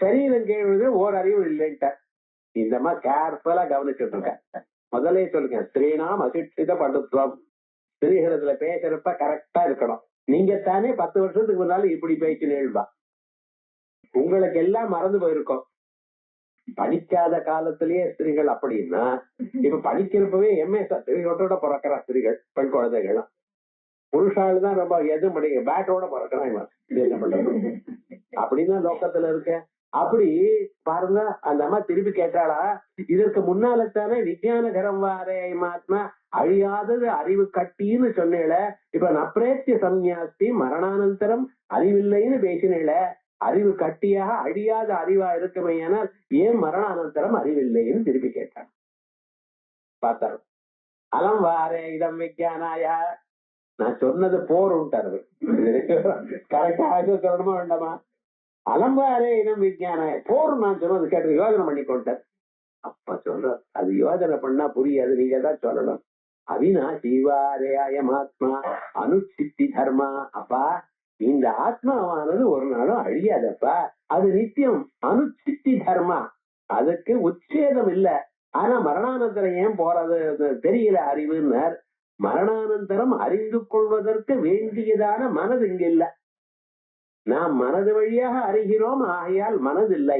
சரீரம் கீழே விழுந்து ஓர் அறிவு இல்லைன்ட்ட. இந்த மாதிரி கேர்ஃபுல்லா கவனிச்சுட்டு இருக்க. முதலே சொல்லுங்க, ஸ்திரீனாம் அசிட்சித படுத்துவம், ஸ்திரீகளிடத்துல பேசுறப்ப கரெக்டா இருக்கணும். நீங்க தானே 10 வருஷத்துக்கு முன்னால இப்படி பேசினேள்பா. உங்களுக்கு எல்லாம் மறந்து போயிருக்கும். படிக்காத காலத்திலேயே ஸ்திரீகள் அப்படின்னா, இப்ப படிக்கிறப்பவே எம்ஏ சர்டிபிகேட்டோட பிறக்கிற ஸ்திரீகள், பெண் குழந்தைகள். புருஷாள் தான் ரொம்ப எது முடியும், பேட்டோட பிறக்கிறான் இவன். என்ன பண்றது அப்படின்னா லோக்கத்துல இருக்க. அப்படி பாருங்க, அந்த அம்மா திருப்பி கேட்டாளா, இதற்கு முன்னாலத்தானே விஞ்ஞானகரம் வாரே மாத்மா அழியாதது அறிவு கட்டின்னு சொன்னேல, இப்ப நப்ரேத்திய சந்நியாஸ்தி மரணானந்தரம் அறிவில்லைன்னு பேசினேல, அறிவு கட்டியாக அழியாத அறிவா இருக்குமையானால் ஏன் மரணானந்தரம் அறிவில்லைன்னு திருப்பி கேட்டான். பார்த்தாரு. அலம் வாரே இடம் விஞ்ஞானாயா, நான் சொன்னது போருன்ட்டாரு. கரெக்டாக சொல்லணுமா வேண்டாமா? அலம்பாரே இனம் விஞ்ஞான போர் நான் சொன்னது கேட்டு யோஜனை பண்ணி கொண்டார். அப்ப சொல்ற, அது யோஜனை பண்ணா புரியாது, நீங்க தான் சொல்லணும். அவினாசிவாரே அயமாத்மா அனுச்சித்தி தர்மா. அப்பா, இந்த ஆத்மாவானது ஒரு நாளும் அழியாதப்பா, அது நித்தியம். அனுச்சித்தி தர்மா, அதுக்கு உச்சேதம் இல்ல. ஆனா மரணானந்தரம் ஏன் போறது தெரியல அறிவுன்னர். மரணானந்தரம் அறிந்து கொள்வதற்கு வேண்டியதான மனது இங்க இல்ல. நாம் மனது வழியாக அறிகிறோம், ஆகையால் மனது இல்லை,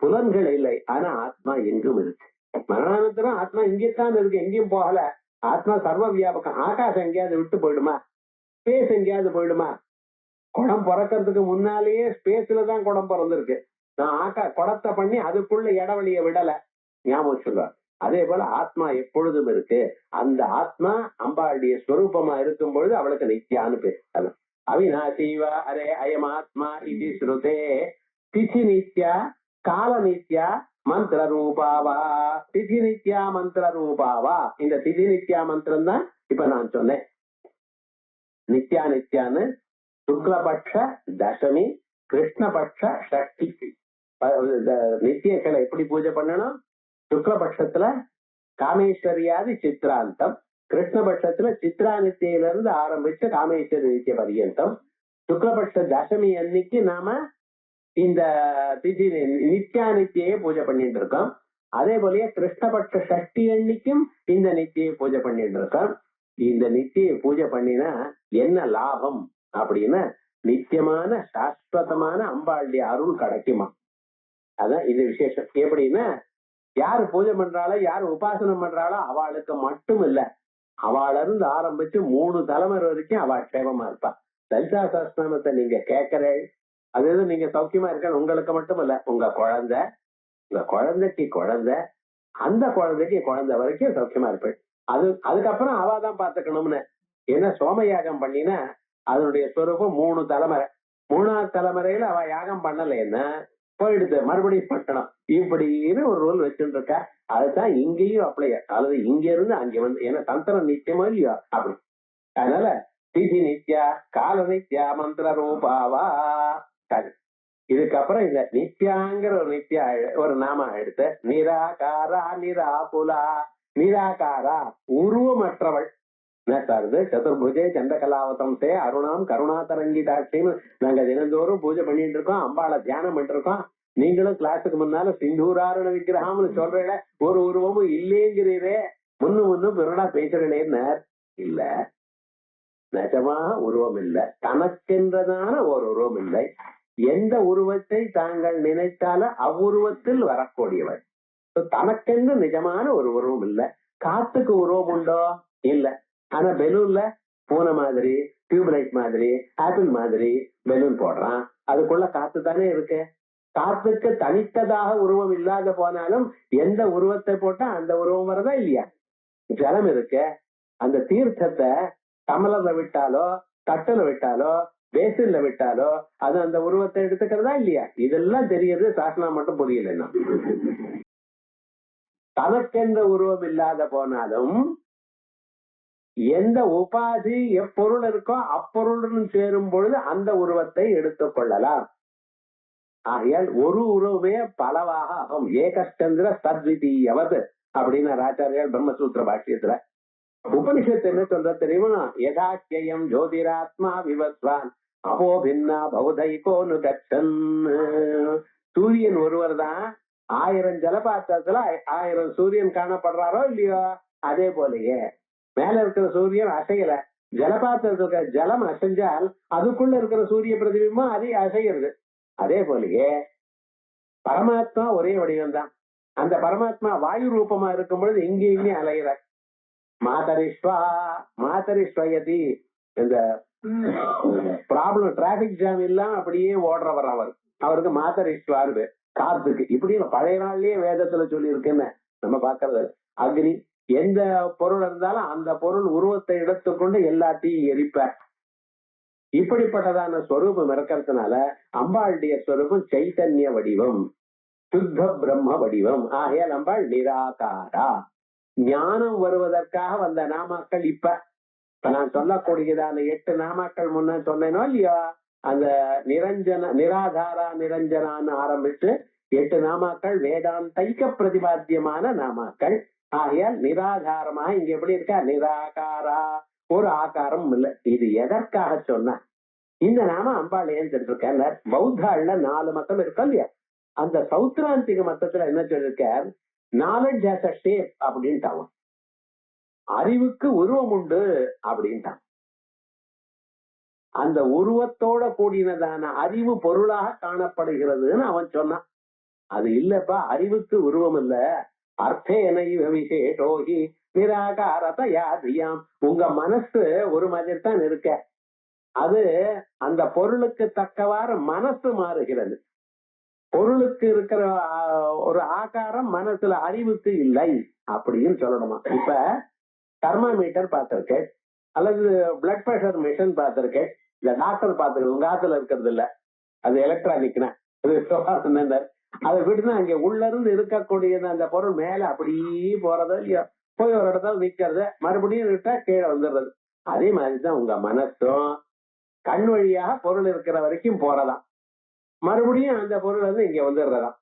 புலன்கள் இல்லை. ஆனா ஆத்மா எங்கும் இருக்கு. மரணானந்தரம் ஆத்மா இங்கேத்தான் இருக்கு, எங்கேயும் போகல. ஆத்மா சர்வ வியாபகம். ஆகாசம் எங்கேயாவது விட்டு போயிடுமா? ஸ்பேஸ் எங்கேயாவது போயிடுமா? குடம் பிறக்கிறதுக்கு முன்னாலேயே ஸ்பேஸ்ல தான் குடம் பிறந்திருக்கு. நான் குடத்தை பண்ணி அதுக்குள்ள இடவெளிய விடல, ஞாபகம் சொல்லுவார். அதே போல ஆத்மா எப்பொழுதும் இருக்கு. அந்த ஆத்மா அம்பாளுடைய ஸ்வரூபமா இருக்கும் பொழுது அவளுக்கு நித்யான்னு பேர். அது அவிநாசீவா அரே அயமாத்மா இது ஸ்ருதே திதி நித்யா கால நித்யா மந்திர ரூபாவா. திதி நித்யா மந்திர ரூபாவா, இந்த திதி நித்யா மந்திரம் தான் இப்ப நான் சொன்னேன். நித்யா நித்யான்னு சுக்லபட்ச தசமி, கிருஷ்ணபட்ச ஷஷ்டி. நித்தியக்களை எப்படி பூஜை பண்ணணும்? சுக்லபட்சத்துல காமேஸ்வரியாதி சித்ராந்தம், கிருஷ்ணபட்சத்துல சித்ரா நித்தியிலிருந்து ஆரம்பிச்சு காமேஸ்வரி நித்திய பரியந்தம். சுக்லபட்ச தசமி அன்னைக்கு நாம இந்த திதி நித்யா நித்தியை பூஜை பண்ணிட்டு இருக்கோம். அதே போலயே கிருஷ்ணபட்ச ஷஷ்டி அன்னைக்கும் இந்த நித்தியை பூஜை பண்ணிட்டு இருக்கோம். இந்த நித்தியை பூஜை பண்ணினா என்ன லாபம் அப்படின்னா, நித்தியமான சாஸ்வதமான அம்பாளுடைய அருள் கிடைக்குமா. அதான் இது விசேஷம். எப்படின்னா, யாரு பூஜை பண்றாளோ, யாரு உபாசனம் பண்றாளோ அவளுக்கு மட்டும் இல்ல, அவள இருந்து ஆரம்பிச்சு 3 தலைமுறை வரைக்கும் அவ க்ஷேமமா இருப்பா. லலிதா சஹஸ்ரநாமத்தை நீங்க கேட்கிறேன், அது நீங்க சௌக்கியமா இருக்க உங்களுக்கு மட்டும் இல்ல, உங்க குழந்தை, உங்க குழந்தைக்கு குழந்தை, அந்த குழந்தைக்கு குழந்தை வரைக்கும் சௌக்கியமா இருப்பேன். அதுக்கப்புறம் அவாதான் பாத்துக்கணும்னு. ஏன்னா சோமயாகம் பண்ணினா அதனுடைய ஸ்வரூபம் 3 தலைமுறை. 3ஆவது தலைமுறையில அவ யாகம் பண்ணலைன்னா போயிடுது, மறுபடியும் பட்டணம். இப்படின்னு ஒரு ரூல் வச்சுட்டு இருக்கா. அதுதான் இங்கேயும் அப்ளை. அதாவது இங்க இருந்து அங்க வந்து, ஏன்னா தந்திரம் நித்தியமா இல்லையா அப்படி. அதனால திதி நித்யா கால நித்யா மந்திர ரூபாவா. சரி, இதுக்கப்புறம் இந்த நித்யாங்கிற ஒரு நித்யா ஒரு நாம எடுத்து, நிராகாரா நிராபுலா. நிராகாரா உருவமற்றவள். என்ன சார்து? சதுர்புஜே சந்திரகலாவதம்சே அருணாம் கருணாதரங்கிதாட்சின்னு நாங்க தினந்தோறும் பூஜை பண்ணிட்டு இருக்கோம், அம்பாளை தியானம் பண்ணிட்டு இருக்கோம். நீங்களும் கிளாஸுக்கு முன்னால சிந்தூராரண விக்கிரகம்னு சொல்றேன், ஒரு உருவமும் இல்லைங்கிறீரே, முன்னும் பிறடா பேசுறேன்னு. இல்ல, நிஜமாக உருவம் இல்லை, தனக்கென்றதான ஒரு உருவம் இல்லை. எந்த உருவத்தை தாங்கள் நினைத்தாலும் அவ்வுருவத்தில் வரக்கூடியவள். தனக்கென்று நிஜமான ஒரு உருவம் இல்லை. காத்துக்கு உருவம் உண்டோ? இல்ல. ஆனா பெலூன்ல பூனை மாதிரி, டியூப்லைட் மாதிரி, ஆப்பிள் மாதிரி பெலூன் போடுறான், அதுக்குள்ள காத்து தானே இருக்கு. காத்துக்கு தனித்ததாக உருவம் இல்லாத போனாலும் எந்த உருவத்தை போட்டா அந்த உருவம் வரதா இல்லையா? ஜலம் இருக்கு, அந்த தீர்த்தத்தை கமலத்துல விட்டாலோ தட்டுல விட்டாலோ பேசின்ல விட்டாலோ அது அந்த உருவத்தை எடுத்துக்கிறதா இல்லையா? இதெல்லாம் தெரியுது, சாசனா மட்டும் புரியல. தனக்கென்ற உருவம் இல்லாத போனாலும் எந்த உபாதி எப்பொருள் இருக்கோ அப்பொருளுடன் சேரும் பொழுது அந்த உருவத்தை எடுத்துக் கொள்ளலாம். ஆகையால் ஒரு உருவமே பலவாக ஆகும். ஏகச்சந்திர சத்விதீயவது அப்படின்னு ஆச்சாரியால் பிரம்மசூத்திர பாஷ்யத்துல. உபனிஷத்து என்ன சொல்ற தெரியுமா? யதாக்கியம் ஜோதிராத்மா விவஸ்வான் அபோ பின்னா பௌதைகோனு கச்சன். சூரியன் ஒருவர் தான் 1000 ஜலபாத்திரத்துல 1000 சூரியன் காணப்படுறாரோ இல்லையோ, அதே போலயே மேல இருக்கிற சூரியன் அசையல, ஜலபாத்திரத்தில் இருக்கிற ஜலம் அசைஞ்சால் அதுக்குள்ள இருக்கிற சூரிய பிரதிபிம்பம் அதை அசைகிறது. அதே போலயே பரமாத்மா ஒரே வடிவம் தான். அந்த பரமாத்மா வாயு ரூபமா இருக்கும் பொழுது எங்கேயுமே அலைகிறார். மாதரிஸ்வயதி. இந்த ப்ராப்ளம் டிராபிக் ஜாம் எல்லாம் அப்படியே ஓடுறவர் அவருக்கு மாதரிஸ்வாரு காத்துக்கு. இப்படி பழைய நாள்லயே வேதத்துல சொல்லி இருக்குன்னு நம்ம பாக்குறது. அக்னி எந்த பொருள் இருந்தாலும் அந்த பொருள் உருவத்தை எடுத்துக்கொண்டு எல்லாத்தையும் எரிப்பார். இப்படிப்பட்டதான ஸ்வரூபம் இருக்கிறதுனால அம்பாளுடைய ஸ்வரூபம் சைத்தன்ய வடிவம், சுத்த பிரம்ம வடிவம். ஆகையால் அம்பாள் நிராகாரா. ஞானம் வருவதற்காக வந்த நாமாக்கள் இப்ப நான் சொல்லக்கூடியதான 8 நாமாக்கள் முன்ன சொன்னேனோ இல்லையோ, அந்த நிராதாரா நிரஞ்சனான்னு ஆரம்பிச்சு 8 நாமாக்கள் வேதாந்தைக்க பிரதிபாத்தியமான நாமாக்கள். ஆகையால் நிராதாரமாக இங்க எப்படி இருக்கா, நிராகாரா, ஒரு ஆகாரம் இல்லை. இது எதற்காக சொன்ன இந்த நாம அம்பாள் ஏன் இருக்க? பௌத்தாள்ல 4 மதம் இருக்கா இல்லையா, அந்த சௌத்ராந்திக மதத்துல என்ன சொல்லிருக்கார், நாலெட்ஜ் ஹஸ் அ ஷேப் அப்படின்ட்டான். அறிவுக்கு உருவம் உண்டு அப்படின்ட்டான். அந்த உருவத்தோட கூடினதான அறிவு பொருளாக காணப்படுகிறதுன்னு அவன் சொன்னான். அது இல்லப்பா, அறிவுக்கு உருவம் இல்ல. அர்த்தேன விசேஷோகி நிராகாரதயாதியாம். உங்க மனசு ஒரு மாதிரி தான் இருக்க, அது அந்த பொருளுக்கு தக்கவாறு மனசு மாறுகிறது. பொருளுக்கு இருக்கிற ஒரு ஆகாரம் மனசுல அறிவுக்கு இல்லை அப்படின்னு சொல்லணுமா. இப்ப தெர்மாமீட்டர் பார்த்திருக்கேன், அல்லது பிளட் பிரஷர் மிஷின் பார்த்திருக்கேன். இந்த டாக்டர் பார்த்திருக்கேன், உங்க காத்துல இருக்கிறது இல்ல, அது எலக்ட்ரானிக்னா அதை விட்டுனா அங்க உள்ள இருந்து இருக்கக்கூடியது அந்த பொருள் மேல அப்படியே போறதோ இல்லையோ, போய் ஒரு இடத்துல நிக்கிறது, மறுபடியும் விட்டா கீழே வந்துடுறது. அதே மாதிரிதான் உங்க மனசும் கண் வழியாக பொருள் இருக்கிற வரைக்கும் போறதாம், மறுபடியும் அந்த பொருள் வந்து இங்க வந்துடுறதாம்.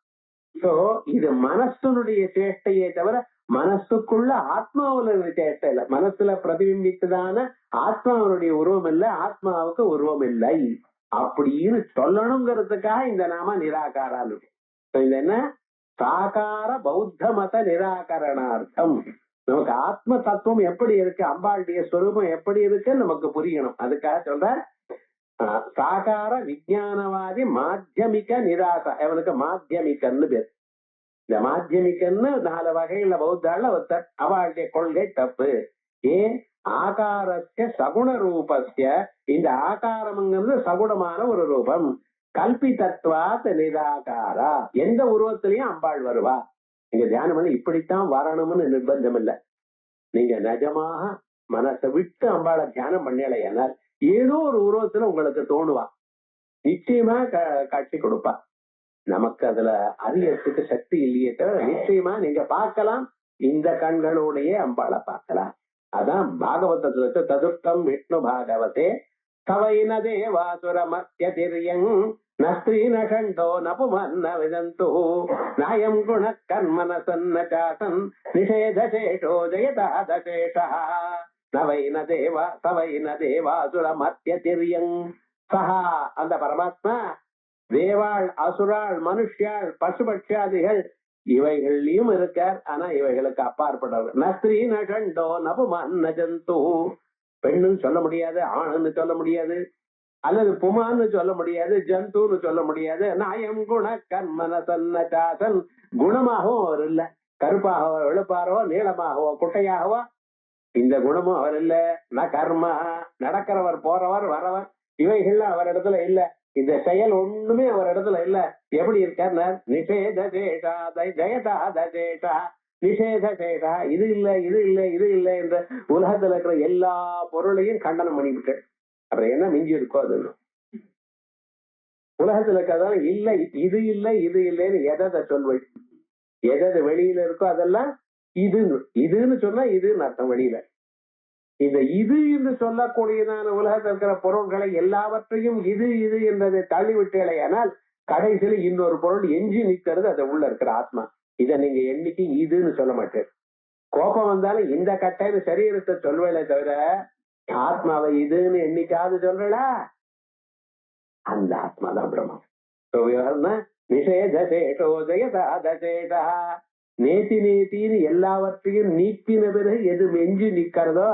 சோ இது மனசனுடைய சேஷ்டையே தவிர மனசுக்குள்ள ஆத்மாவுல சேஷ்டை இல்லை. மனசுல பிரதிபிம்பித்ததான ஆத்மாவனுடைய உருவம் இல்லை, ஆத்மாவுக்கு உருவம் இல்லை அப்படின்னு சொல்லணுங்கிறதுக்காக இந்த நாம நிராகாரான்னு. இது என்ன, சாகார பௌத்த மத நிராகரணார்த்தம். நமக்கு ஆத்ம தத்துவம் எப்படி இருக்கு, அம்பாளுடைய ஸ்வரூபம் எப்படி இருக்குன்னு நமக்கு புரியணும். அதுக்காக சொல்ற சாகார விஞ்ஞானவாதி மாத்தியமிக நிராச. அவனுக்கு மாத்தியமிகன்னு பேர். இந்த மாத்தியமிகன்னு 4 வகையில பௌத்தால ஒருத்தர். அவளுடைய கொள்கை தப்பு. ஏன், ஆகாரஸ்ய சகுண ரூபஸ்ய, இந்த ஆகாரம்ங்கிறது சகுணமான ஒரு ரூபம். கல்பிதத்வாத் நிராகாரா, எந்த உருவத்திலையும் அம்பாள் வருவா. நீங்க தியானம் பண்ணி இப்படித்தான் வரணும்னு நிர்பந்தம் இல்லை. நீங்க நிஜமாக மனசை விட்டு அம்பாளை தியானம் பண்ணலையானால் ஏதோ ஒரு உருவத்துல உங்களுக்கு தோணுவா, நிச்சயமா காட்சி கொடுப்பா. நமக்கு அதுல அறியறதுக்கு சக்தி இல்லையே தவிர நிச்சயமா நீங்க பார்க்கலாம், இந்த கண்களுடைய அம்பாளை பார்க்கலாம். அதான் பாகவதத்துல சதுர்த்தம் விஷ்ணு பாகவதே தவைன தேவாசுர மத்தியதிரியங் நஸ்திரீ நகண்டோ நபுமன்ன விதந்து நாயம் குண கர்மன சன்ன சாசன் நிஷேதசேஷோ ஜெயதாதசேஷா நவைன தேவா தவைன தேவாசுர மத்தியதிரியங். சஹா, அந்த பரமாத்மா தேவாள், அசுராள், மனுஷியாள், பசுபட்சாதிகள் இவைகள்லயும் இருக்கார். ஆனா இவைகளுக்கு அப்பாற்பட்டவர். நஸ்திரீ நகண்டோ நபுமன்ன ஜந்து, பெண்ணுன்னு சொல்ல முடியாது, ஆணுன்னு சொல்ல முடியாது, அல்லது புமான்னு சொல்ல முடியாது, ஜந்துன்னு சொல்ல முடியாது. நாயம் குண கர்மன சன்ன சாசன், குணமாகவும் அவர் இல்ல. கருப்பாகவோ வெளுப்பாரோ நீளமாகவோ குட்டையாகவோ இந்த குணமும் அவர் இல்ல. ந கர்மா, நடக்கிறவர் போறவர் வரவர் இவைகள்லாம் அவர் இடத்துல இல்ல. இந்த செயல் ஒண்ணுமே அவர் இடத்துல இல்ல. எப்படி இருக்கார், நிஷேதசேஷா ஜெயதாதசேஷா நிஷேதசேஷா. இது இல்ல இது இல்ல இது இல்ல என்ற உலகத்துல இருக்கிற எல்லா பொருளையும் கண்டனம் பண்ணிவிட்டு அப்புறம் என்ன மிஞ்சி இருக்கோ அது உலகத்துல இருக்கிறதால இல்ல, இது இல்ல இது இல்லைன்னு எதை சொல்வை, எதை வெளியில இருக்கோ அதெல்லாம் இதுன்னு சொன்னா இதுன்னு அர்த்தம். வெளியில இந்த இது என்று சொல்லக்கூடியதான உலகத்தில் இருக்கிற பொருள்களை எல்லாவற்றையும் இது இது என்பதை தள்ளிவிட்டேனால் கடைசியில இன்னொரு பொருள் எஞ்சி நிற்கிறது, அது உள்ள இருக்கிற ஆத்மா. இதை நீங்க என்னைக்கு இதுன்னு சொல்ல மாட்டேன். கோபம் வந்தாலும் இந்த கட்டைன்னு சரீரத்தை சொல்வேளே தவிர ஆத்மாவை இதுன்னு என்னைக்காவது சொல்றா, அந்த ஆத்மாதான் பிரம்மம். நிஷேதசேஷோ ஜெயதாதசேஷா, நேத்தி நேத்தின்னு எல்லாவற்றையும் நீக்கின பிறகு எது மெஞ்சி நிக்கிறதோ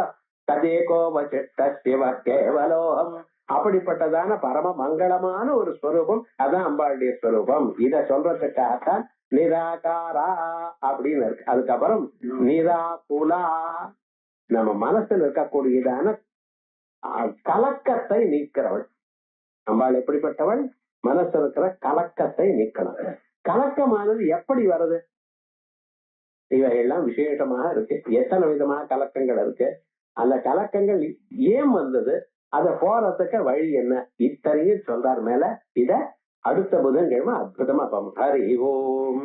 ததேகோவசிட்ட சிவ கேவலோகம். அப்படிப்பட்டதான பரம மங்களமான ஒரு ஸ்வரூபம் அதான் அம்பாளுடைய ஸ்வரூபம். இத சொல்றதுக்காகத்தான் நிராகாரா அப்படின்னு இருக்கு. அதுக்கப்புறம் நிராகுலா, நம்ம மனசுல இருக்கக்கூடியதான கலக்கத்தை நீக்கிறவள் அம்பாள். எப்படிப்பட்டவள்? மனசு இருக்கிற கலக்கத்தை நீக்கணும். கலக்கமானது எப்படி வருது? இவையெல்லாம் விசேஷமாக இருக்கு. எத்தனை விதமான கலக்கங்கள் இருக்கு, அந்த கலக்கங்கள் ஏன் வந்தது, அத போறதுக்கு வழி என்ன, இத்தனையும் சொல்றார். மேல இத அடுத்த புதன்கிழமை அற்புதமா பார்ப்போம். ஹரி ஓம்.